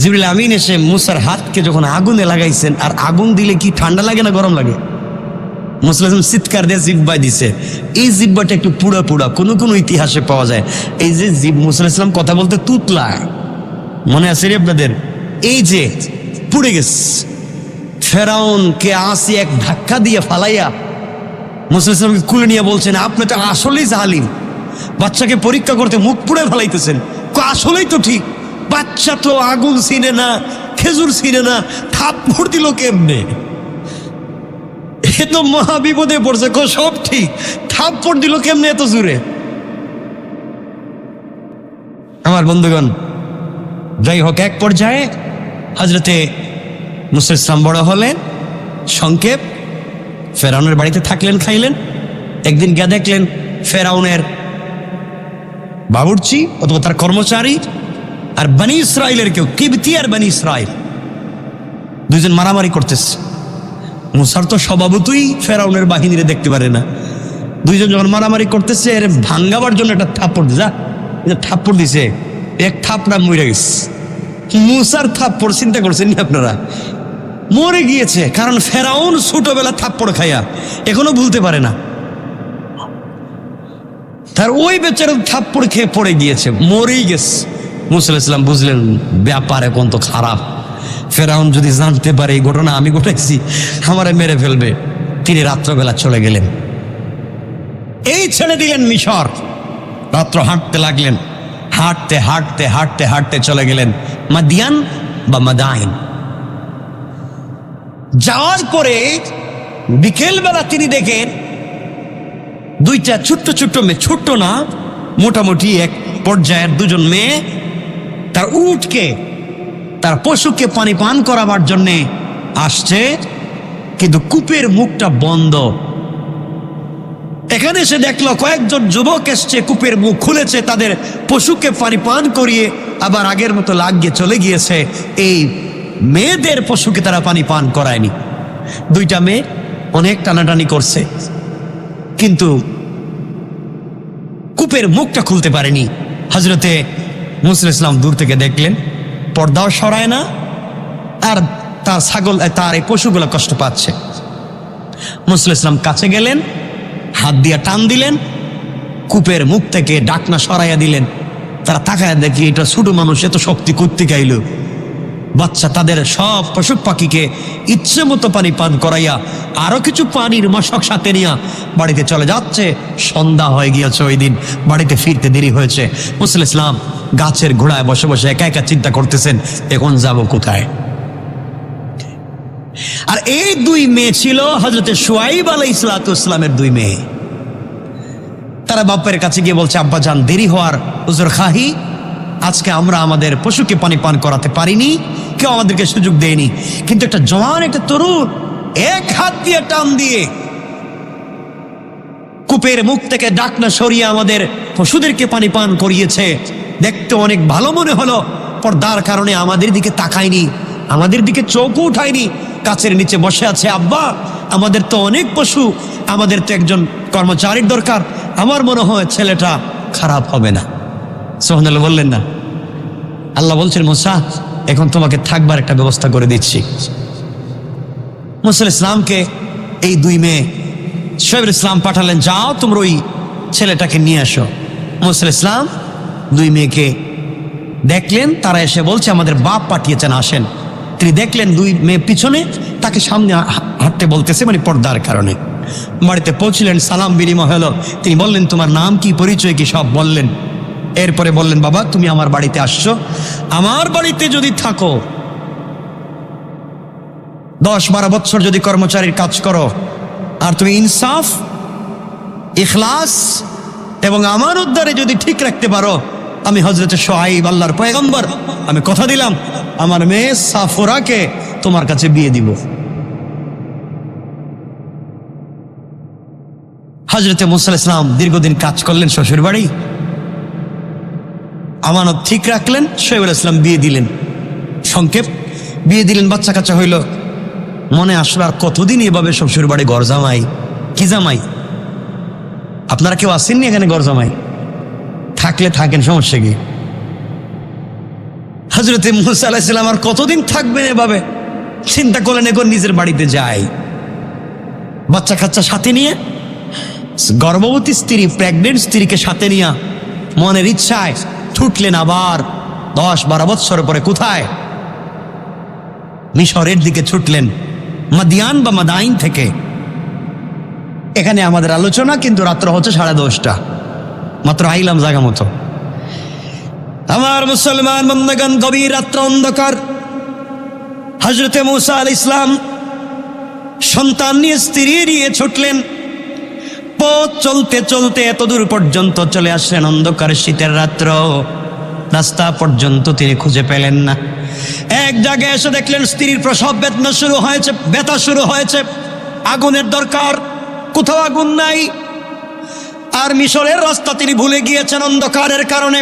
জিবরিল আমিন এসে মুসার হাতকে যখন আগুনে লাগাইছেন, আর আগুন দিলে কি ঠান্ডা লাগে না গরম লাগে? মুসা আলাইহিস সালাম চিৎকার দিয়ে জিব্বায় দিছে, এই জিব্বাটা একটু পুড়া পুড়া, কোনো ইতিহাসে পাওয়া যায়। এই যে মুসা আলাইহিস সালাম কথা বলতে তুতলা, মনে আছে রে আপনাদের? এই যে পুড়ে গেছে। ফেরাউনকে আসি এক ধাক্কা দিয়ে ফালাইয়া মুসা আলাইহিস সালামকে কুলে নিয়ে বলছেন, আপনি তো আসলেই জালিম, বাচ্চাকে পরীক্ষা করতে মুখ পুড়ে ফেলাইতেছেন। আসলেই তো ঠিক, বাচ্চা তো আগুন চিনে না, খেজুর চিনে না, থাপ্পড় দিল কেমনে? এ তো মহা বিপদে পড়ছে। সব ঠিক, থাপ্পড় দিল কেমনে এত জোরে? আমার বন্ধুগণ, যাই হোক, এক পর্যায়ে হযরতে মুসা আলাইহিস সালাম বড় হলেন। সংক্ষেপ, ফেরাউনের বাড়িতে থাকলেন, খাইলেন। একদিন গিয়ে দেখলেন ফেরাউনের বাবুর্চি অথবা তার কর্মচারী আর বনি ইসরাইলের কেউ, কিবতি আর বনি ইসরাইল, দুইজন মারামারি করতেছে। মুসার তো স্বভাবতই ফেরাউনের বাহিনীরে দেখতে পারে না। দুইজন যখন মারামারি করতেছে, এর ভাঙ্গাবার জন্য একটা থাপ্পড় থাপ্পড় দিছে, এক থাপড়া মরে গেছে। মুসার থাপ্পড় চিন্তা করছেন আপনারা? মরে গিয়েছে, কারণ ফেরাউন ছোটবেলা থাপ্পড় খাইয়া এখনো ভুলতে পারে না। তার ওই বেচারা থাপ্পড় খেয়ে পড়ে গিয়েছে, মরেই গেছে। মুসা আলাইহিস সালাম বুঝলেন ব্যাপার এখন তো খারাপ, ফেরাউন যদি জানতে পারে এই ঘটনা আমি ঘটাইছি, আমারে মেরে ফেলবে। তিনি রাত্রবেলা চলে গেলেন, এই ছেড়ে দিলেন মিশর। রাত্র হাঁটতে লাগলেন, হাঁটতে হাঁটতে হাঁটতে হাঁটতে চলে গেলেন মাদিয়ান বা মাদাইন। যাওয়ার পরে বিকেলবেলা তিনি দেখেন দুইটা ছোট্ট ছোট্ট মেয়ে, ছোট্ট না মোটামুটি এক পর্যায়ের দুজন মেয়ে তার উটকে, তার পশুকে পানি পান করাবার জন্যে আসছে, কিন্তু কূপের মুখটা বন্ধ। এখানে সে দেখলো কয়েকজন যুবক এসছে, কূপের মুখ খুলেছে, তাদের পশুকে পানি পান করিয়ে আবার আগের মতো লাগিয়ে চলে গিয়েছে। এই মেয়েদের পশুকে তারা পানি পান করায়নি। দুইটা মেয়ে অনেক টানাটানি করছে, কিন্তু কূপের মুখটা খুলতে পারেনি। হযরতে মুসা আলাইহিস সালাম দূর থেকে দেখলেন, পর্দাও সরায় না, আর তার ছাগল, তার এই পশুগুলো কষ্ট পাচ্ছে। মুসা আলাইহিস সালাম কাছে গেলেন, হাত দিয়ে টান দিলেন, কূপের মুখ থেকে ডাকনা সরাইয়া দিলেন। তারা তাকায় দেখি এটা ছোট মানুষ, এত শক্তি করতে গাইল। বাচ্চা তাদের সব পশু পাখিকে ইচ্ছে মতো পানি পান করাইয়া আরো কিছু পানির মশক সাথে নিয়ে বাড়িতে চলে যাচ্ছে। সন্ধ্যা হয়ে গিয়েছে, ওই দিন বাড়িতে ফিরতে দেরি হয়েছে। মুসা আলাইহিস সালাম গাছের ঘোড়ায় বসে বসে একা একা চিন্তা করতেছেন, এখন যাব কোথায়। আর এই দুই মেয়ে ছিল হযরত শুআয়ব আলাইহিস সালামের দুই মেয়ে। তারা বাপের কাছে গিয়ে বলছে, আব্বা জান দেরি হওয়ার উজর খাহি, আজকে আমরা আমাদের পশুকে পানি পান করাতে পারিনি, কেউ আমাদেরকে সুযোগ দেয়নি। কিন্তু একটা জওয়ান, একটা তরুণ এক হাত দিয়ে টান দিয়ে কূপের মুখ থেকে ডাকনা সরিয়ে আমাদের পশুদেরকে পানি পান করিয়েছে। দেখতে অনেক ভালো মনে হলো, পর্দার কারণে আমাদের দিকে তাকায়নি, আমাদের দিকে চোখও উঠায়নি, গাছের নিচে বসে আছে। আব্বা, আমাদের তো অনেক পশু, আমাদের তো একজন কর্মচারীর দরকার, আমার মনে হয় ছেলেটা খারাপ হবে না। সুবহানাল্লাহ বললেন না? আল্লাহ বলছেন, মুসা এখন তোমাকে থাকবার একটা ব্যবস্থা করে দিচ্ছি। মুসা আলাইহিস সালামকে এই দুই মেয়ে শুআয়ব আলাইহিস সালাম পাঠালেন, যাও তোমরা ওই ছেলেটাকে নিয়ে আসো। মুসা আলাইহিস সালাম দুই মেয়েকে দেখলেন, তারা এসে বলছে আমাদের বাপ পাঠিয়েছেন, আসেন। তিনি দেখলেন দুই মেয়ে পিছনে, তাকে সামনে হাঁটতে বলতেছে, মানে পর্দার কারণে। বাড়িতে পৌঁছলেন, সালাম বিনিময় হলো। তিনি বললেন, তোমার নাম কি, পরিচয় কি, সব বললেন। এরপরে বললেন, বাবা তুমি আমার বাড়িতে আসছো, আমার বাড়িতে যদি থাকো 10-12 বছর যদি কর্মচারীর কাজ করো, আর তুমি ইনসাফ, ইখলাস এবং আমানতদারি যদি ঠিক রাখতে পারো, আমি হযরত শুআয়ব আল্লাহর পয়গম্বর, আমি কথা দিলাম আমার মেয়ে সাফরাকে তোমার কাছে বিয়ে দিব। হযরত মুসা আলাইহিস সালাম দীর্ঘদিন কাজ করলেন শ্বশুর বাড়ি, আমানত ঠিক রাখলেন, শুআয়ব আলাইহিস সালাম বিয়ে দিলেন। সংক্ষেপ বিয়ে দিলেন, বাচ্চা কাচ্চা হইল। মনে আসলো আর কতদিন এভাবে শ্বশুর বাড়ি ঘর জামাই, কি জামাই? আপনারা কেউ আসেননি এখানে ঘর জামাই? থাকলে থাকেন, সমস্যা কি? হযরত মুসা আলাইহিস সালাম আর কতদিন থাকবেন এভাবে? চিন্তা করলেন এখন নিজের বাড়িতে যাই। বাচ্চা কাচ্চা সাথে নিয়ে, গর্ভবতী স্ত্রী, প্রেগনেন্ট স্ত্রীকে সাথে নিয়ে মনের ইচ্ছায় ছুটলেন আবার 10-12 বছর পরে। কোথায়? মিশরের দিকে ছুটলেন, মাদিয়ান বা মাদাইন থেকে। এখানে আমাদের আলোচনা, কিন্তু রাত্র হচ্ছে 10:30, মাত্র আইলাম জায়গা মতো। আমার মুসলমান বন্ধুগণ, গভীর রাত্র, অন্ধকার। হযরত মুসা আলাইহিস সালাম সন্তান নিয়ে, স্ত্রী নিয়ে ছুটলেন। পথ চলতে চলতে এত দূর পর্যন্ত চলে আসলেন, অন্ধকার শীতের রাত্র, রাস্তা পর্যন্ত তিনি খুঁজে পেলেন না। এক জায়গায় এসে দেখলেন স্ত্রীর প্রসব বেদনা শুরু হয়েছে, ব্যথা শুরু হয়েছে, আগুনের দরকার, কোথাও আগুন নাই। আর মিশরের রাস্তা তিনি ভুলে গিয়েছেন অন্ধকারের কারণে,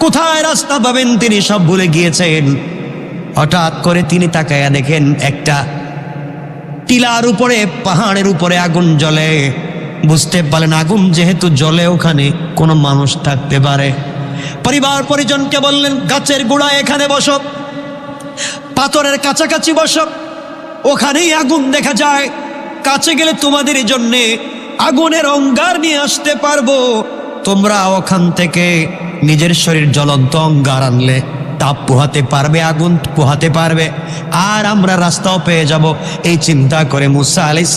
কোথায় রাস্তা পাবেন তিনি সব ভুলে গিয়েছেন। হঠাৎ করে তিনি তাকায়া দেখেন একটা টিলার উপরে, পাহাড়ের উপরে আগুন জ্বলে। বুঝতে পারলেন আগুন যেহেতু জ্বলে, ওখানে কোনো মানুষ থাকতে পারে। পরিবার পরিজনকে বললেন, গাছের গোড়ায় এখানে বসো, পাথরের কাছাকাছি বসো, ওখানেই আগুন দেখা যায়, কাছে গেলে তোমাদের জন্যে আগুনের অঙ্গার নিয়ে আসতে পারবো। তোমরা ওখান থেকে নিজের শরীর জ্বলন্ত অঙ্গার আনলে তাপ পোহাতে পারবে, আগুন পোহাতে পারবে, আর আমরা রাস্তাও পেয়ে যাব। এই চিন্তা করে মুসা আলাইহিস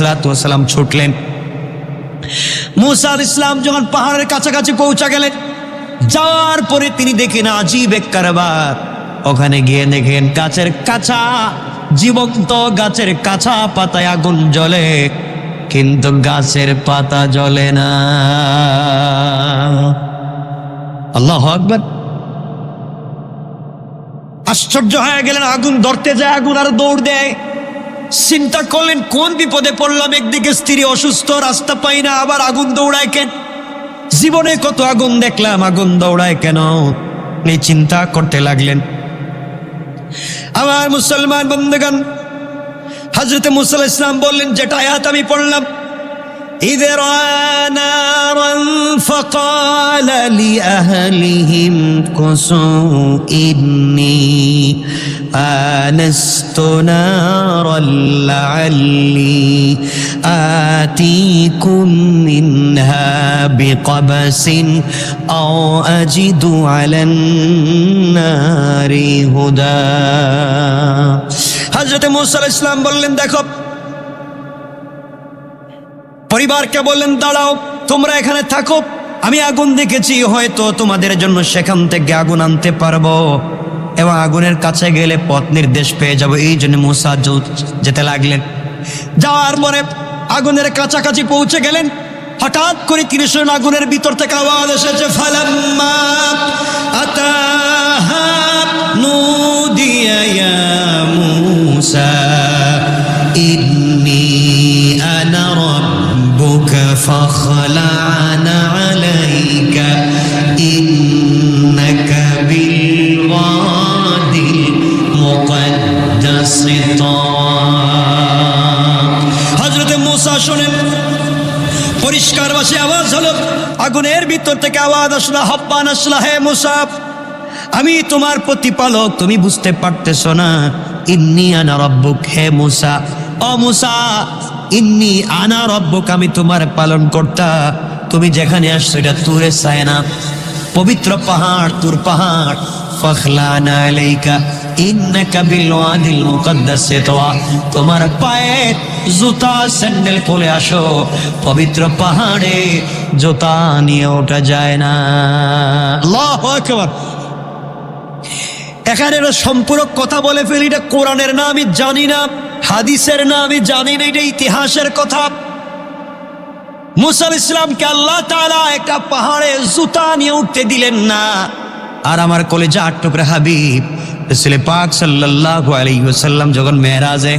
সালাম ছুটলেন। মুসা আলাইহিস সালাম যখন পাহাড়ের কাছাকাছি পৌঁছা গেলেন, যাওয়ার পরে তিনি দেখেন আজীব এক কারবার। ওখানে গিয়ে দেখেন গাছের কাঁচা, জীবন্ত গাছের কাঁচা পাতায় আগুন জ্বলে, কিন্তু গাছের পাতা জ্বলে না। আল্লাহু আকবার। আশ্চর্য হয়ে গেলেন, আগুন ধরতে যায়, আগুন আর দৌড় দেয়। চিন্তা করলেন কোন বিপদে পড়লাম, একদিকে স্ত্রী অসুস্থ, রাস্তা পাই না, আবার আগুন দৌড়ায় কেন? জীবনে কত আগুন দেখলাম, আগুন দৌড়ায় কেন? এই চিন্তা করতে লাগলেন। আমার মুসলমান বন্ধুগণ, হযরত মুসা আলাইহিস সালাম বললেন, যেটা আয়াত আমি পড়লাম, إذ رأى نارا فقال لأهلهم كثوا إني آنست نارا لعلي آتيكم منها بقبس أو أجد على النار هدى হযরত মূসা আলাইহিস সালাম বললেন, দেখো, পরিবারকে বললেন, দাঁড়াও, তোমরা এখানে থাকো, আমি আগুন দেখেছি, হয়তো তোমাদের জন্য সেখান থেকে আগুন আনতে পারবো এবং আগুনের কাছে গেলে পথ নির্দেশ পেয়ে যাবো। এই জন্য মূসা যেতে লাগলেন। যাওয়ার পরে আগুনের কাছাকাছি পৌঁছে গেলেন। হঠাৎ করে তিনি শুনলেন আগুনের ভিতর থেকে আওয়াজ এসেছে, ফালাম্মা আতাহা নুদিয়া ইয়া মূসা ইন্নী আনা রাব্বুকা ফাখলা'না আলাইকা ইন্নাকা বিল ওয়াদিল মুকদ্দাসি তুওয়া। হযরত মূসা শুনেন, পরিষ্কার ভাষে আওয়াজ হলো, আগুনের ভিতর থেকে আওয়াজ আসলো, আহ্বান আসলো, হে মূসা, আমি তোমার প্রতিপালক, তুমি বুঝতে পারতেছো না? ইন্নী আনা রাব্বুক, হে মূসা, ও মূসা, ইন্নী আনা রাব্বুক, আমি তোমার পালন কর্তা। তুমি যেখানে আসছো এটা তুরে সায়না, পবিত্র পাহাড়, তুর পাহাড়। ফাখলা'না আলাইকা ইন্নাকা বিল ওয়াদিল মুকদ্দাসি তুওয়া, তোমার পায়ে জুতা স্যান্ডেল খুলে আসো, পবিত্র পাহাড়ে জুতা নিয়ে ওঠা যায় না। আল্লাহু আকবার। এখানে সম্পূরক কথা বলে ফেলি, এটা কোরআনের না আমি জানি না, হাদিসের না আমি জানি না, এটা ইতিহাসের কথা। মূসা আলাইহিস সালামকে আল্লাহ তাআলা একটা পাহাড়ে জুতা নিয়ে উঠতে দিলেন না। আর আমার কলিজার টুকরা হাবিব রাসূল পাক সাল্লাল্লাহু আলাইহি ওয়াসাল্লাম যখন মেরাজে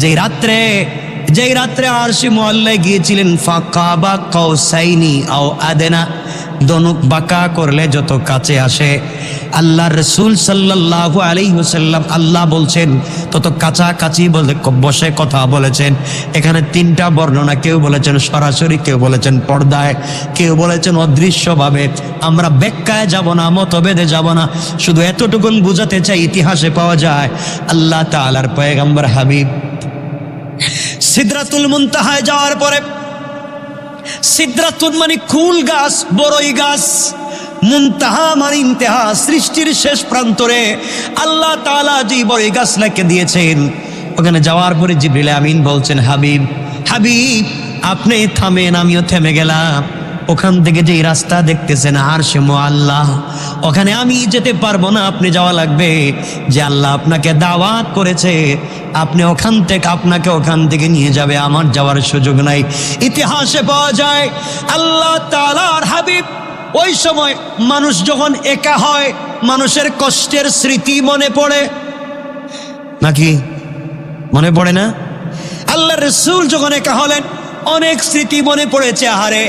যেই রাত্রে আরশে মুআল্লায় গিয়েছিলেন, ফাকাবা কাউসাইনি আও আদনা, দনুক বাঁকা করলে যত কাছে আসে, আল্লাহর রাসূল সাল্লাল্লাহু আলাইহি ওয়াসাল্লাম আল্লাহ বলছেন তত কাছাকাছি বসে কথা বলেছেন। এখানে তিনটা বর্ণনা, কেউ বলেছেন সরাসরি, কেউ বলেছেন পর্দায়, কেউ বলেছেন অদৃশ্যভাবে। আমরা ব্যাখ্যায় যাব না, মতভেদে যাব না, শুধু এতটুকুন বুঝাতে চাই, ইতিহাসে পাওয়া যায় আল্লাহ তাআলার পয়গম্বর হাবিব সিদরাতুল মুনতাহায় যাওয়ার পরে, সিদরাতুল মানে কুল গাছ, বড়ই গাছ, মুনতাহা মানে ইন্তেহা, সৃষ্টির শেষ প্রান্তরে আল্লাহ তাআলা যে বড়ই গাছ রেখে দিয়েছেন, ওখানে যাওয়ার পরে জিবরিল আমিন বলছেন, হাবিব হাবিব আপনি থামেন, আমিও থেমে গেলাম। ওখান থেকে যে রাস্তা দেখতেছেন আরশে মুআল্লা, ওখানে আমি যেতে পারবো না, আপনি যাওয়া লাগবে। যে আল্লাহ আপনাকে দাওয়াত করেছে, আপনাকে ওখান থেকে নিয়ে যাবে, আমার যাওয়ার সুযোগ নাই। ইতিহাসে পাওয়া যায় আল্লাহ তাআলার হাবিব ওই সময় মানুষ যখন একা হয়, মানুষের কষ্টের স্মৃতি মনে পড়ে নাকি? মনে পড়ে না? আল্লাহর রাসূল যখন একা হলেন, অনেক স্মৃতি মনে পড়েছে। আহারে,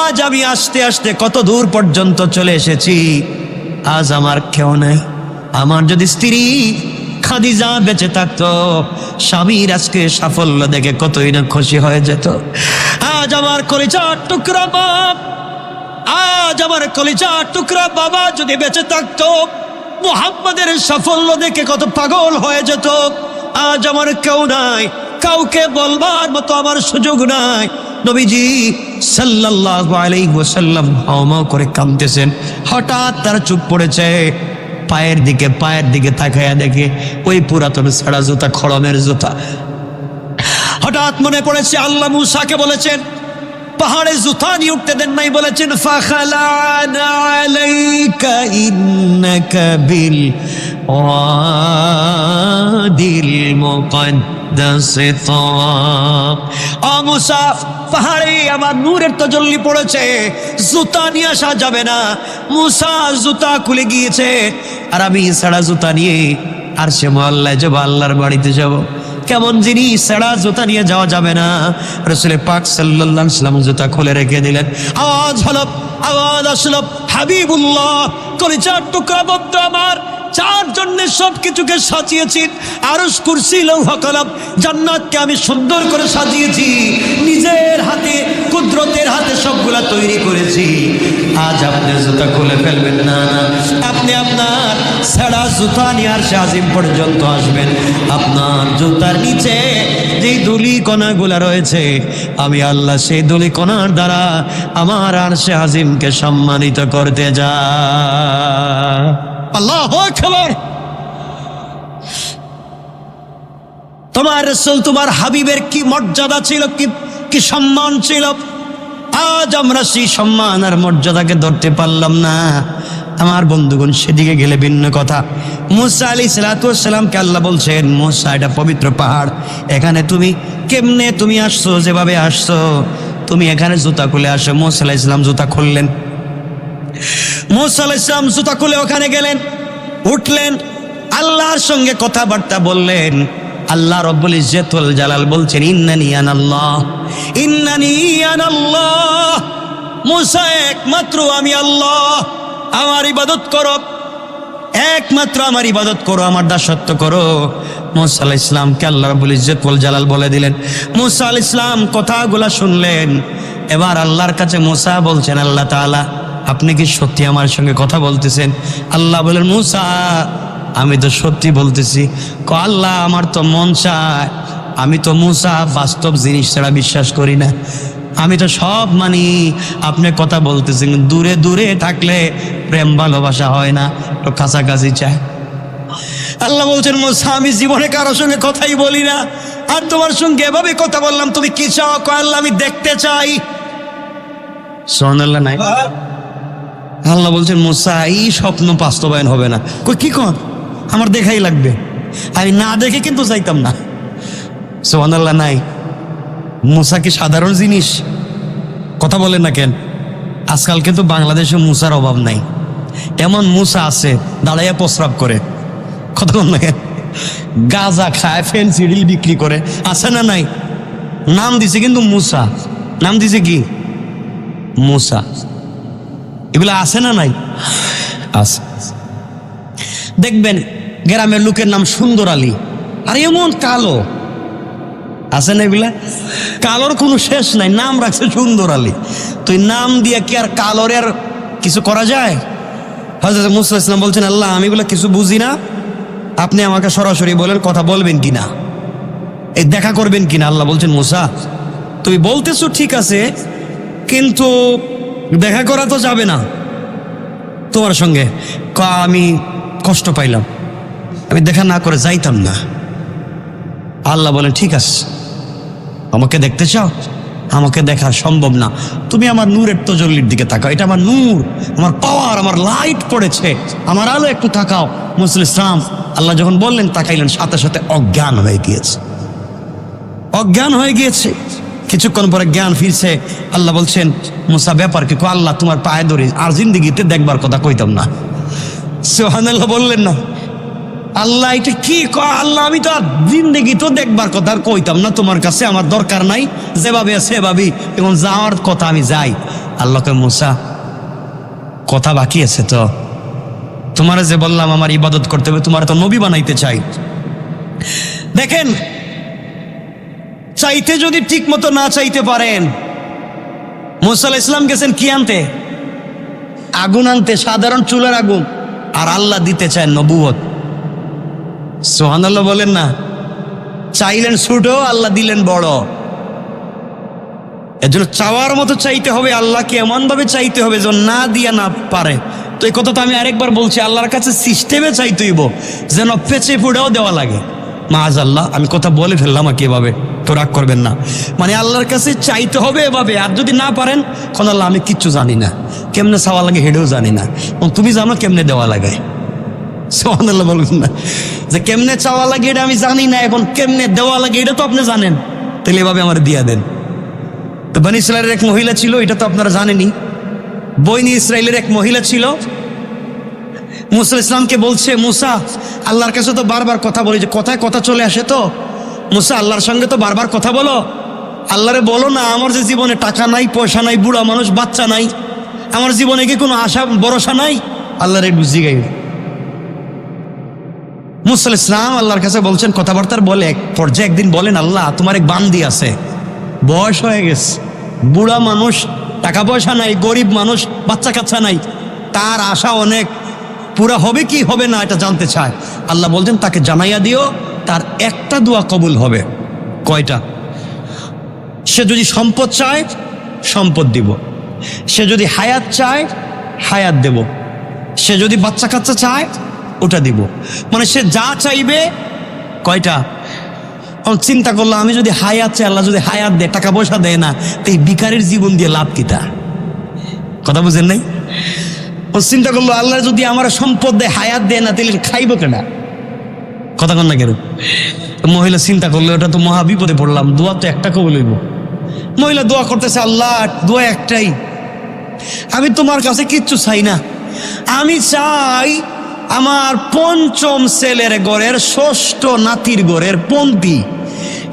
আজ আমি আস্তে আস্তে কত দূর পর্যন্ত চলে এসেছি, আজ আমার কেউ নাই। আমার যদি স্ত্রী খাদিজা বেঁচে থাকতো, স্বামীর আজকে সাফল্য দেখে কতই না খুশি হয়ে যেত। আজ আমার কলিজার টুকরা বাপ, আজ আমার কলিজার টুকরা বাবা যদি বেঁচে থাকতো, মুহাম্মাদের সাফল্য দেখে কত পাগল হয়ে যেত। আজ আমার কেউ নাই, কাউকে বলবার মতো আমার সুযোগ নাই। নবীজি সাল্লাল্লাহু আলাইহি ওয়াসাল্লাম হাওমাও করে কাঁদতেছেন। হঠাৎ তার চোখ পড়েছে পায়ের দিকে তাকায়া দেখে ওই পুরাতন ছেঁড়া জুতা, খড়মের জুতা। হঠাৎ মনে পড়েছে আল্লাহ মূসাকে বলেছেন পাহাড়ে জুতা নিয়ে উঠতে দেন নাই, বলেছেন ফাখলা'না আলাইকা ইন্নাকা বিল ওয়াদিল মুকদ্দাসি তুওয়া। ও মূসা, পাহাড়ে আমার নূরের তাজাল্লি পড়েছে, জুতা নিয়ে আসা যাবে না। মূসা জুতা খুলে গিয়েছে, আর আমি সাড়া জুতা নিয়ে আরশে মুআল্লায় যাব, আল্লাহর বাড়িতে যাব। কেমন জিনিস, সাড়া জুতা নিয়ে যাওয়া যাবে না। রাসূল পাক সাল্লাল্লাহু আলাইহি ওয়াসাল্লাম জুতা খুলে রেখে দিলেন। আওয়াজ আসলো, হাবিবুল্লাহ, কলিজার টুকরা বন্ধু আমার, যার জন্য সবকিছুকে সাজিয়েছি, আরশ, কুরসি, লৌহ কলম, জান্নাতকে আমি সুন্দর করে সাজিয়েছি, নিজের হাতে কুদরতের হাতে সবগুলা তৈরি করেছি, আজ আপনি জুতা খুলে ফেলবেন না। আপনি আপনার ছেঁড়া জুতা নিয়ে আরশে আজিম পর্যন্ত আসবেন। আপনার জুতার নিচে যে ধুলি কণাগুলা রয়েছে, আমি আল্লাহ সেই ধুলি কণার দ্বারা আমার আরশে আজিমকে সম্মানিত করতে যা। আল্লাহু আকবার। তোমার রাসূল, তোমার হাবিবের কি মর্যাদা ছিল, কি সম্মান ছিল। আজ আমরা সেই সম্মান আর মর্যাদাকে ধরতে পারলাম না। আমার বন্ধুগণ, সেদিকে গেলে ভিন্ন কথা। মূসা আলাইহিস সালামকে আল্লাহ বলছেন, মূসা, এটা পবিত্র পাহাড়, এখানে তুমি কেমনে তুমি আসছো, যেভাবে আসছো তুমি এখানে জুতা খুলে আসো। মূসা আলাইহিস সালাম জুতা খুললেন। মূসা আলাইহিস সালাম জুতা খুলে ওখানে গেলেন, উঠলেন, আল্লাহর সঙ্গে কথাবার্তা বললেন। আল্লাহ রব্বুল ইজ্জতুল জালাল বলছেন, ইন্নানি আনাল্লাহ, ইন্নানি আনাল্লাহ। মূসা, একমাত্র আমি আল্লাহ, আমার ইবাদত করো, একমাত্র আমার ইবাদত করো, আমার দাসত্ব করো। মূসা আলাইহিস সালামকে আল্লাহ রব্বুল ইজ্জতুল জালাল বলে দিলেন। মূসা আলাইহিস সালাম কথাগুলা শুনলেন। এবার আল্লাহর কাছে মূসা বলছেন, আল্লাহ তাআলা, আপনি কি সত্যি আমার সঙ্গে কথা বলতেছেন? আল্লাহ বলেন, মূসা, আমি তো সত্যি বলতেছি। আল্লাহ, আমার তো মন চায়, আমি তো মূসা বাস্তব জিনিস ছাড়া বিশ্বাস করি না, আমি তো সব মানি। আপনি কথা বলতেছেন, দূরে দূরে থাকলে প্রেম ভালোবাসা হয় না, তো কাছাকাছি চায়। আল্লাহ বলছেন, মূসা, আমি জীবনে কারোর সঙ্গে কথাই বলি না, আর তোমার সঙ্গে এভাবে কথা বললাম, তুমি কি চাও? আল্লাহ, আমি দেখতে চাই। সুবহানাল্লাহ নাই? আল্লাহ বলছেন, মূসা, এই স্বপ্ন বাস্তবায়ন হবে না। কি কর, আমার দেখাই লাগবে, আমি না দেখে কিন্তু চাইতাম না। সুবহানাল্লাহ নাই? মূসা কি সাধারণ জিনিস? কথা বলেন না কেন? আজকাল কিন্তু বাংলাদেশে মূসার অভাব নাই। এমন মূসা আছে দাঁড়াইয়া প্রস্রাব করে, কথা বল না কেন? গাঁজা খায়, ফেনসিডিল বিক্রি করে, আছে না নাই? নাম দিছে কিন্তু মূসা, নাম দিছে কি? মূসা। এগুলো আছে না নাই? আছে। দেখবেন গ্রামের লোকের নাম সুন্দর আলী, আর এমন কালো, আছে না? এগুলা কালোর কোনো শেষ নাই, নাম রাখছে সুন্দর আলী। তো এই নাম দিয়ে কি আর কালোর আর কিছু করা যায়? হযরত মূসা আলাইহিস সালাম বলছেন, আল্লাহ, আমি এগুলো কিছু বুঝি না, আপনি আমাকে সরাসরি বলেন, কথা বলবেন কিনা, এই দেখা করবেন কিনা। আল্লাহ বলছেন, মূসা, তুমি বলতেছো ঠিক আছে, কিন্তু দেখা করা তো যাবে না তোমার সঙ্গে। আমি কষ্ট পাইলাম, আমি দেখা না করে যাইতাম না। আল্লাহ বলেন, ঠিক আছে, আমাকে দেখতে চাও? আমাকে দেখা সম্ভব না, তুমি আমার নূরের তজল্লির দিকে তাকাও, এটা আমার নূর, আমার পাওয়ার, আমার লাইট পড়েছে, আমার আলো একটু তাকাও। মূসা আলাইহিস সালাম আল্লাহ যখন বললেন, তাকাইলেন, সাথে সাথে অজ্ঞান হয়ে গিয়েছে, অজ্ঞান হয়ে গিয়েছে। কিছুক্ষণ পরে জ্ঞান ফিরছে। আল্লাহ বলছেন, মূসা, ব্যাপার কি? আল্লাহ, তোমার পায়ে ধরে আর জিন্দেগিতে দেখবার কথা কইতাম না। সুবহানাল্লাহ বললেন না? আল্লাহ, এটা কি? আল্লাহ, আমি তো আর জিন্দেগি তো দেখবার কথা আর কইতাম না, তোমার কাছে আমার দরকার নাই, যেভাবে আছে সেভাবেই, এবং যাওয়ার কথা আমি যাই। আল্লাহকে, মূসা, কথা বাকি আছে তো, তোমার যে বললাম আমার ইবাদত করতে হবে, তোমার তো নবী বানাইতে চাই। দেখেন, চাইতে যদি ঠিক মতো না চাইতে পারেন, মূসা আলাইহিস সালাম গেছেন কি আনতে? আগুন আনতে, সাধারণ চুলার আগুন। আর আল্লাহ দিতে চায় নবুয়ত। সুবহানাল্লাহ বলেন না? চাইলেন ছোট, আল্লাহ দিলেন বড়। এর জন্য চাওয়ার মতো চাইতে হবে, আল্লাহকে এমন ভাবে চাইতে হবে যেন না দিয়া না পারে। তো এই কথা তো আমি আরেকবার বলছি, আল্লাহর কাছে সিস্টেমে চাইতে হইব, যেন পেঁচে ফুড়েও দেওয়া লাগে। মাআযাল্লাহ, আমি কথা বলে ফেললাম আর কি, এভাবে তো রাগ করবেন না। মানে আল্লাহর কাছে চাইতে হবে এভাবে, আর যদি না পারেন, কোন আল্লাহ, আমি কিচ্ছু জানি না, কেমনে চাওয়া লাগে হেডেও জানি না, তুমি জানো কেমনে দেওয়া লাগে। সুবহানাল্লাহ বলবেন না? যে কেমনে চাওয়া লাগে এটা আমি জানি না, এখন কেমনে দেওয়া লাগে এটা তো আপনি জানেন, তাহলে এভাবে আমার দিয়া দেন। তো বনী ইসরায়েলের এক মহিলা ছিল, এটা তো আপনারা জানেনই। বনী ইসরায়েলের এক মহিলা ছিল, মূসা আলাইহিস সালামকে বলছে, মূসা, আল্লাহর কাছে তো বারবার কথা বলি, যে কথায় কথা চলে আসে, তো মূসা, আল্লাহর সঙ্গে তো বারবার কথা বলো, আল্লাহরে বলো না, আমার যে জীবনে টাকা নাই, পয়সা নাই, বুড়া মানুষ, বাচ্চা নাই, আমার জীবনে কি কোনো আশা ভরসা নাই? আল্লাহরে বুঝি গাই। মূসা আলাইহিস সালাম আল্লাহর কাছে বলছেন, কথাবার্তার বলে এক পর্যায়ে একদিন বলেন, আল্লাহ, তোমার এক বান্দি আছে, বয়স হয়ে গেছে, বুড়া মানুষ, টাকা পয়সা নাই, গরিব মানুষ, বাচ্চা কাচ্চা নাই, তার আশা অনেক, পুরা হবে কি হবে না এটা জানতে চায়। আল্লাহ বলছেন তাকে জানাইয়া দিও তার একটা দোয়া কবুল হবে। কয়টা? সে যদি সম্পদ চায় সম্পদ দিব, সে যদি হায়াত চায় হায়াত দেব, সে যদি বাচ্চা কাচ্চা চায় ওটা দিব। মানে সে যা চাইবে। কয়টা? চিন্তা করলো আমি যদি হায়াত চাই, আল্লাহ যদি হায়াত দেয়, টাকা পয়সা দেয় না, তো এই ভিখারির জীবন দিয়ে লাভ কিতা? কথা বুঝেন নাই? ও চিন্তা করলো আল্লাহ যদি আমার সম্পদ দেয়, হায়াত দেয় না, তাহলে খাইব কেনা? কথা কন না কেন? মহিলা চিন্তা করলো ওটা তো মহা বিপদে পড়লাম, দোয়া তো একটা কবুল হইব। মহিলা দোয়া করতেছে, আল্লাহ দোয়া একটাই, আমি তোমার কাছে কিচ্ছু চাই না, আমি চাই আমার পঞ্চম ছেলের ঘরের ষষ্ঠ নাতির ঘরের পন্থী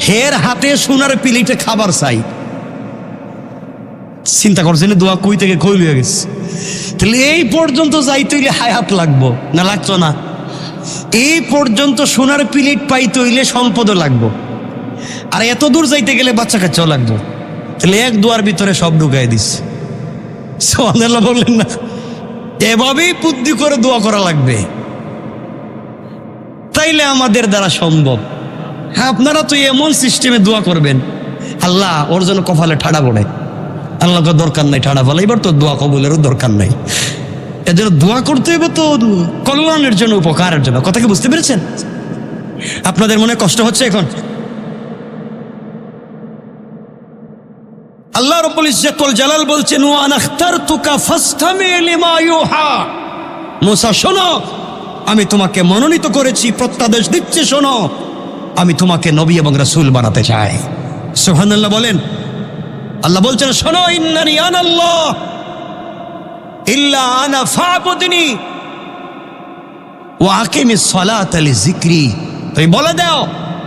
হের হাতে সোনার প্লেটে খাবার চাই। চিন্তা করছেন দোয়া কই থেকে কই লইয়া গেছে? তাহলে এই পর্যন্ত যাইতে হইলে হায়াত লাগবো না? লাগতো না? এই পর্যন্ত সোনার প্লেট পাইতে হইলে সম্পদও লাগবো, আর এত দূর যাইতে গেলে বাচ্চা কাচ্চাও লাগবো। তাহলে এক দোয়ার ভিতরে সব ঢুকাই দিস। সুবহানাল্লাহ বললেন না? এভাবেই বুদ্ধি করে দোয়া করা লাগবে, তাইলে আমাদের দ্বারা সম্ভব। হ্যাঁ, আপনারা তো এমন সিস্টেমে দোয়া করবেন, আল্লাহ ওর জন্য কপালে ঠাড়া পড়ে, আল্লাহকে দরকার নাই ঠাড়া ফেলা, এবার তো দোয়া কবুলেরও দরকার নাই। এর জন্য দোয়া করতে হবে তো কল্যাণের জন্য, উপকারের জন্য। কথা কি বুঝতে পেরেছেন? আপনাদের মনে কষ্ট হচ্ছে এখন? আল্লাহ রাব্বুল ইজ্জাতুল জালাল বলছেন, ওয়া আনা আখতারতুকা ফাসতামি লিমা ইউহা। মুসা শোনো, আমি তোমাকে মনোনীত করেছি, প্রত্যাদেশ দিচ্ছি, শোনো, আমি তোমাকে নবী এবং রাসূল বানাতে চাই। সুবহানাল্লাহ বলেন। আল্লাহ বলছেন, শোনো, ইন্নানি আনাল্লাহ ইল্লা আনা ফাবুদনি ওয়া আকিমিস সালাতা লিযিকরি। তুমি বলে দাও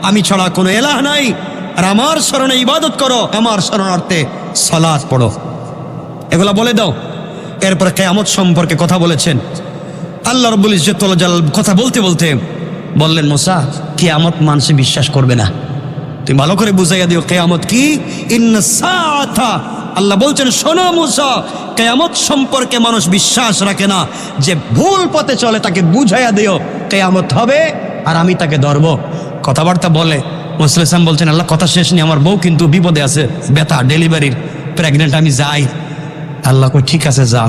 আমি ছাড়া কোনো ইলাহ নাই, আর আমার শরণে ইবাদত করো, আমার শরণার্থে সালাত পড়ো। এগুলা বলে দাও। এরপরে কিয়ামত সম্পর্কে কথা বলেছেন আল্লাহ রাব্বুল ইজ্জাতুল জালাল। কথা বলতে বলতে বললেন, মুসা কিয়ামত মানুষে বিশ্বাস করবে না, তুমি ভালো করে বুঝাইয়া দিও কিয়ামত কি। ইন্নাস সাআতা, আল্লাহ বলছেন শোনো মুসা, কিয়ামত সম্পর্কে মানুষ বিশ্বাস রাখে না, যে ভুল পথে চলে তাকে বুঝাইয়া দিও কিয়ামত হবে আর আমি তাকে ধরবো। কথাবার্তা বলে মুসা ইসলাম বলছেন, আল্লাহ কথা শেষ নেই, আমার বউ কিন্তু বিপদে আছে, ব্যথা, ডেলিভারির, প্রেগনেন্ট, আমি যাই। আল্লাহ কই ঠিক আছে যা।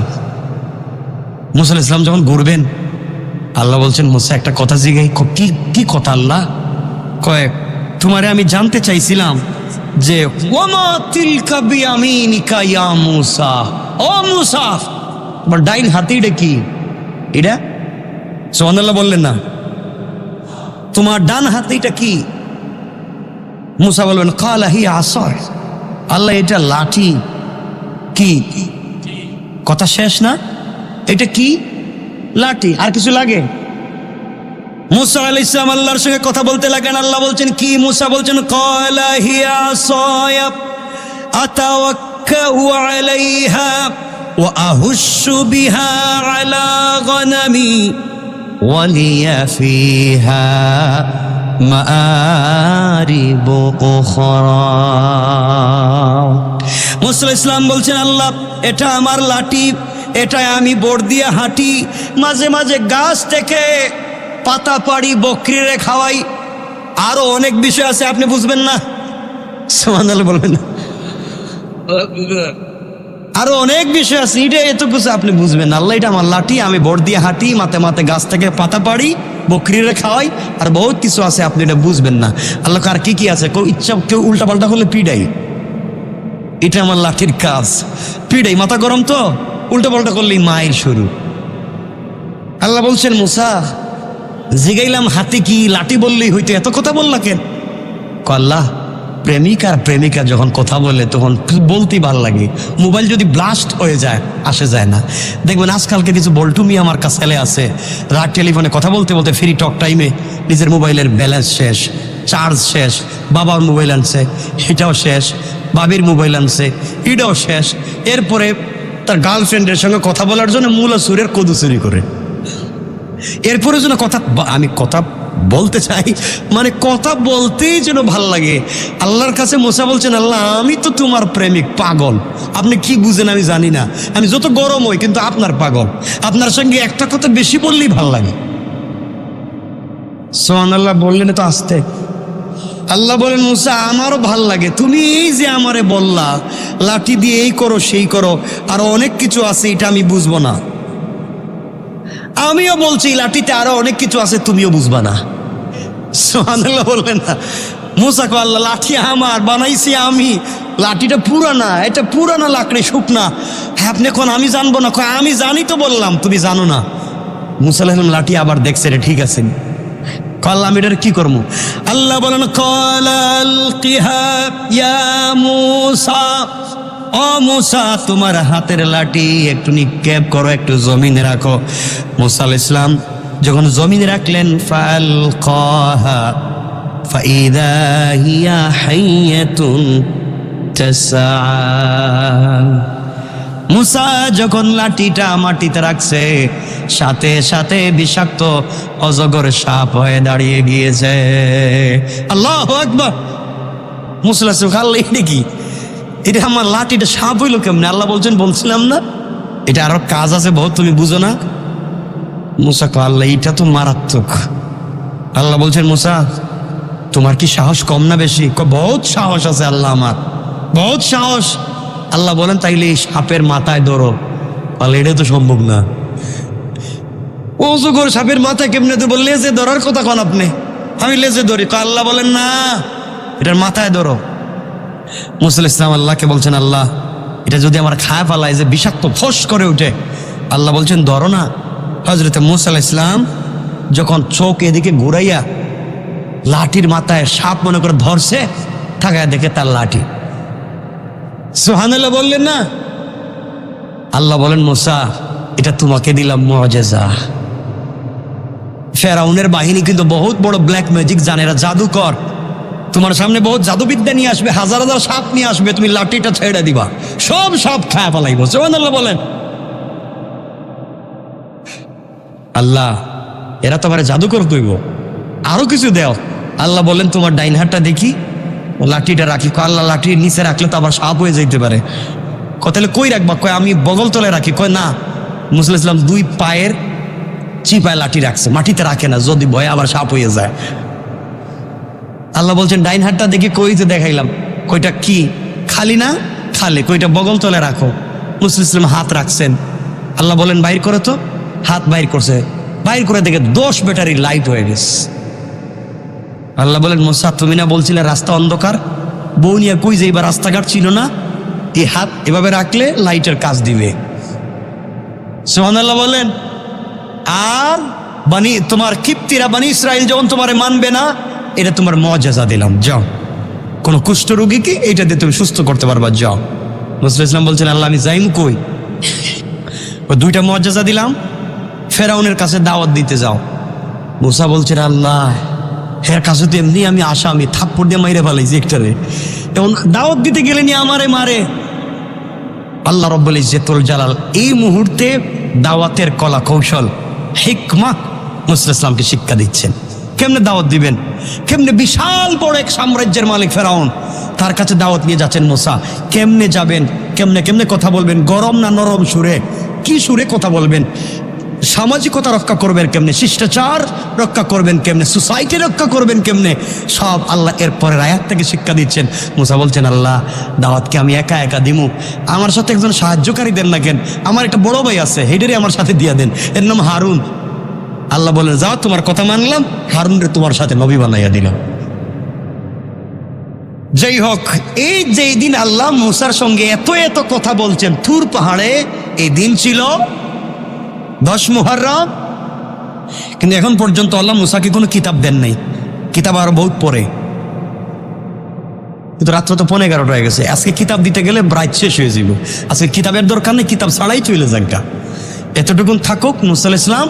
মুসা ইসলাম যখন ঘুরবেন, আল্লাহ বলছেন, মুসা একটা কথা জিগাই। কি কথা আল্লাহ? কয়েক তোমারে আমি জানতে চাইছিলাম যে ওয়ামা তিলকা বিয়ামিনিকা ইয়া মুসা। ও মুসা, তোমার ডাইন হাতিটা কি? এটা সুবহানাল্লাহ বললেন না? তোমার ডান হাতিটা কি? মুসা বলবেন, কালা হিয়া আসা। আল্লাহ এটা লাঠি। কি? কথা শেষ না? এটা কি? লাঠি। আর কিছু লাগে? মুসা আলাইহিস সালাম আল্লাহর সঙ্গে কথা বলতে লাগেন। আল্লাহ বলছেন কি? মুসা বলছেন, কালা হিয়া আসায়া আতাওয়াক্কাউ আলাইহা ওয়া আহুশু বিহা আলা গনামি ওয়া লিয়া ফিহা মাআরিব উখরা। মুসা ইসলাম বলছেন, আল্লাহ এটা আমার লাঠি, এটা আমি বোর দিয়ে হাঁটি, মাঝে মাঝে গাছ থেকে পাতা পাড়ি, বকরিরে খাওয়াই, আরো অনেক বিষয় আছে আপনি বুঝবেন না। সুবহানাল্লাহ বলবেন না? আরো অনেক বিষয় আছে, এটা এত কিছু আপনি বুঝবেন না। আল্লাহ এটা আমার লাঠি, আমি বোর দিয়ে হাঁটি, মাথে মাথে গাছ থেকে পাতা পাড়ি, বকরিরে খাওয়াই, আর বহুত কিছু আছে আপনি এটা বুঝবেন না। আল্লাহ আর কি কি আছে? কেউ উল্টা পাল্টা করলে পিডাই, এটা আমার লাঠির কাজ। পিডাই, মাথা গরম তো, উল্টা পাল্টা করলেই মায়ের শুরু। আল্লাহ বলছেন, মুসা জিগাইলাম হাতি কি, লাঠি বললেই হইতো, এত কথা বললা কেন? আল্লাহ প্রেমিক আর প্রেমিকা যখন কথা বলে তখন বলতেই ভাল লাগে। মোবাইল যদি ব্লাস্ট হয়ে যায় আসে যায় না। দেখবেন আজকালকে কিছু বল্টুমি আমার কাছে আছে, রাত টেলিফোনে কথা বলতে বলতে ফ্রি টক টাইমে নিজের মোবাইলের ব্যালেন্স শেষ, চার্জ শেষ, বাবার মোবাইল আনছে এটাও শেষ, বাবির মোবাইল আনছে এটাও শেষ। এরপরে তার গার্লফ্রেন্ডের সঙ্গে কথা বলার জন্য মূলা সুরের কদু চুরি করে, এরপরে যেন কথা, আমি কথা বলতে চাই, মানে কথা বলতেই যেন ভাল লাগে। আল্লাহর কাছে মুসা বলছেন, আল্লাহ আমি তো তোমার প্রেমিক, পাগল, আপনি কি বুঝেন আমি জানি না, আমি যত গরম হই কিন্তু আপনার পাগল, আপনার সঙ্গে একটা কথা বেশি বললেই ভাল লাগে। সুবহানাল্লাহ বললেন তো আস্তে। আল্লাহ বলেন, মুসা আমারও ভাল লাগে, তুমি এই যে আমারে বললা লাঠি দিয়ে এই করো সেই করো, আরো অনেক কিছু আছে, এটা আমি বুঝবো না। আমিও বলছি লাঠিতে আরো অনেক কিছু আছে, তুমিও বুঝবা না। সুবহানাল্লাহ বললেন না। মুসা কো, আল্লাহ লাঠি আমার, বানাইছি আমি, লাঠিটা পুরানা, এটা পুরানা লাকড়ি, শুকনা। হ্যাঁ আপনি কোন আমি জানবো না? আমি জানি তো বললাম, তুমি জানো না। মুসা আলাইহিস লাঠি আবার দেখছে, রে ঠিক আছে, আল্লাহ আমি এটার কি করবো? আল্লাহ বলেন, ও মুসা তোমার হাতের লাঠি একটু নিক্ষেপ করো, একটু জমিনে রাখো। মুসা আলাইহিস সালাম যখন জমিনে রাখলেন, ফালকাহা ফাইদা হিয়া হাইয়াতুন তাসআ। মুসা যখন লাঠিটা মাটিতে রাখছে, সাথে সাথে বিষাক্ত অজগর সাপ হয়ে দাঁড়িয়ে গিয়েছে। আল্লাহু আকবার। মুসা আল্লাহ এটা কি? এটা আমার লাঠিটা সাপ হইলো কেমনে? আল্লাহ বলছেন, বলছিলাম না এটা আরো কাজ আছে বহুত, তুমি বুঝো না? মুসা কো, আল্লাহ এটা তো মারাত্মক। আল্লাহ বলছেন, মুসা তোমার কি সাহস কম না বেশি? বহুত সাহস আছে আল্লাহ আমার, বহুত সাহস। আল্লাহ বলেন, তাইলে এই সাপের মাথায় ধরো। আল্লাহ এটা তো সম্ভব না। অজগর সাপের মাথায় কেমনে দেবো? লেজে ধরার কথা কোন আপনি? আমি লেজে ধরি। আল্লাহ বলেন, না এটার মাথায় ধরো। মুসা আলাইহিস সালাম আল্লাহকে বলছেন, আল্লাহ এটা যদি আমার খায় ফেলায়, যে বিষাক্ত ফস করে উঠে। আল্লাহ বলছেন, ধরো না। হযরত মুসা আলাইহিস সালাম যখন চোখ এদিকে ঘুরাইয়া লাঠির মাথায় সাপ মনে করে ধরছে, থাকায় দেখে তার লাঠি। সুবহানাল্লাহ বললেন না? আল্লাহ বলেন, মুসা এটা তোমাকে দিলাম মুআজিজা। ফেরাউনের বাহিনী কিন্তু বহুত বড় ব্ল্যাক ম্যাজিক জানে, এরা জাদুকর। তোমার সামনে বহুত জাদুবিদ্যা নিয়ে আসবে, হাজার হাজার সাপ নিয়ে আসবে, তুমি লাঠিটা ছেড়ে দিবা, সব সাপ খায় ফেলাইব। সুবহানাল্লাহ বলেন। আল্লাহ এরা তোমার জাদুকর কইব, আরো কিছু দেও। আল্লাহ বলেন, তোমার ডাইন হাতটা দেখি, লাঠিটা রাখি। আল্লাহ লাঠির নিচে রাখলে তো আবার সাপ হয়ে যাইতে পারে। তাহলে কই রাখবা? আমি বগল তলে রাখি। না, মুসা আলাইহিস সালাম দুই পায়ের চিপায় লাঠি রাখছে, মাটিতে রাখে না, যদি ভয়ে আবার সাপ হয়ে যায়। আল্লাহ বলছেন, ডাইন হাতটা দেখি। কই যে দেখাইলাম। কইটা কি খালি না? খালি। কইটা বগল তলে রাখো। মুসা আলাইহিস সালাম হাত রাখছেন। আল্লাহ বলেন, বাইর করে তো। হাত বাইর করছে, বাইর করে দেখে 10 ব্যাটারি লাইট হয়ে গেছে। আল্লাহ বলেন, মুসা তুমি না বলছিলে রাস্তা অন্ধকার? বউ নিয়ে কই যে এবার রাস্তাঘাট ছিল না, এই হাত এভাবে রাখলে লাইটের কাজ দিবে। সুবহানাল্লাহ বলেন। আর তোমার কিপ্তিরা বানি ইসরাইল যখন তোমারে মানবে না, এটা তোমার মুআজিজা দিলাম, যাও কোন কুষ্ঠ রোগীকে এটা দিয়ে তুমি সুস্থ করতে পারবা, যাও। মুসা আলাইহিস সালাম বলছেন, আল্লাহ আমি যাইম কই? ওই 2টা মুআজিজা দিলাম, ফেরাউনের কাছে দাওয়াত দিতে যাও। মুসা বলছেন, আল্লাহ এর কাছে তো এমনি আমি আসামি, থাপ্পড় দিয়ে মাইরে ফেলাইছি একটারে, এখন দাওয়াত দিতে গেলে নি আমারে মারে। আল্লাহ রাব্বুল ইজ্জতুল জালাল এই মুহূর্তে দাওয়াতের কলা কৌশল, হিকমা মুসা আলাইহিস সালামকে শিক্ষা দিচ্ছেন। কেমনে দাওয়াত দিবেন, কেমনে বিশাল বড় এক সাম্রাজ্যের মালিক ফেরাউন, তার কাছে দাওয়াত নিয়ে যাচ্ছেন মুসা। কেমনে যাবেন, কেমনে কেমনে কথা বলবেন, গরম না নরম সুরে, কি সুরে কথা বলবেন, সামাজিকতা রক্ষা করবেন কেমনে, শিষ্টাচার রক্ষা করবেন কেমনে, সোসাইটি রক্ষা করবেন কেমনে, সব আল্লাহ এর পরের আয়াত থেকে শিক্ষা দিচ্ছেন। মুসা বলছেন, আল্লাহ দাওয়াতকে আমি একা একা দিমু, আমার সাথে একজন সাহায্যকারী দেন না কেন? আমার একটা বড় ভাই আছে, হেডেরই আমার সাথে দিয়া দেন, এর নাম হারুন। আল্লাহ বলেন, যাও তোমার কথা মানলাম, হারুনরে তোমার সাথে নবী বানাইয়া দিলাম। যাই হোক, এই যে দিন আল্লাহ মুসার সঙ্গে এত এত কথা বলছেন তুর পাহাড়ে, এই দিন ছিল 10 মুহররম। কিন্তু এখন পর্যন্ত আল্লাহ মুসাকে কোনো কিতাব দেন নাই, কিতাব আরো বহুত পরে। কিন্তু রাত্র তো 11:15 হয়ে গেছে, আজকে কিতাব দিতে গেলে রাত শেষ হয়ে যাব। আজকে কিতাবের দরকার নেই, কিতাব ছাড়াই চলে যাক। এতটুকুন থাকুক। মুসা আলাইহিস সালাম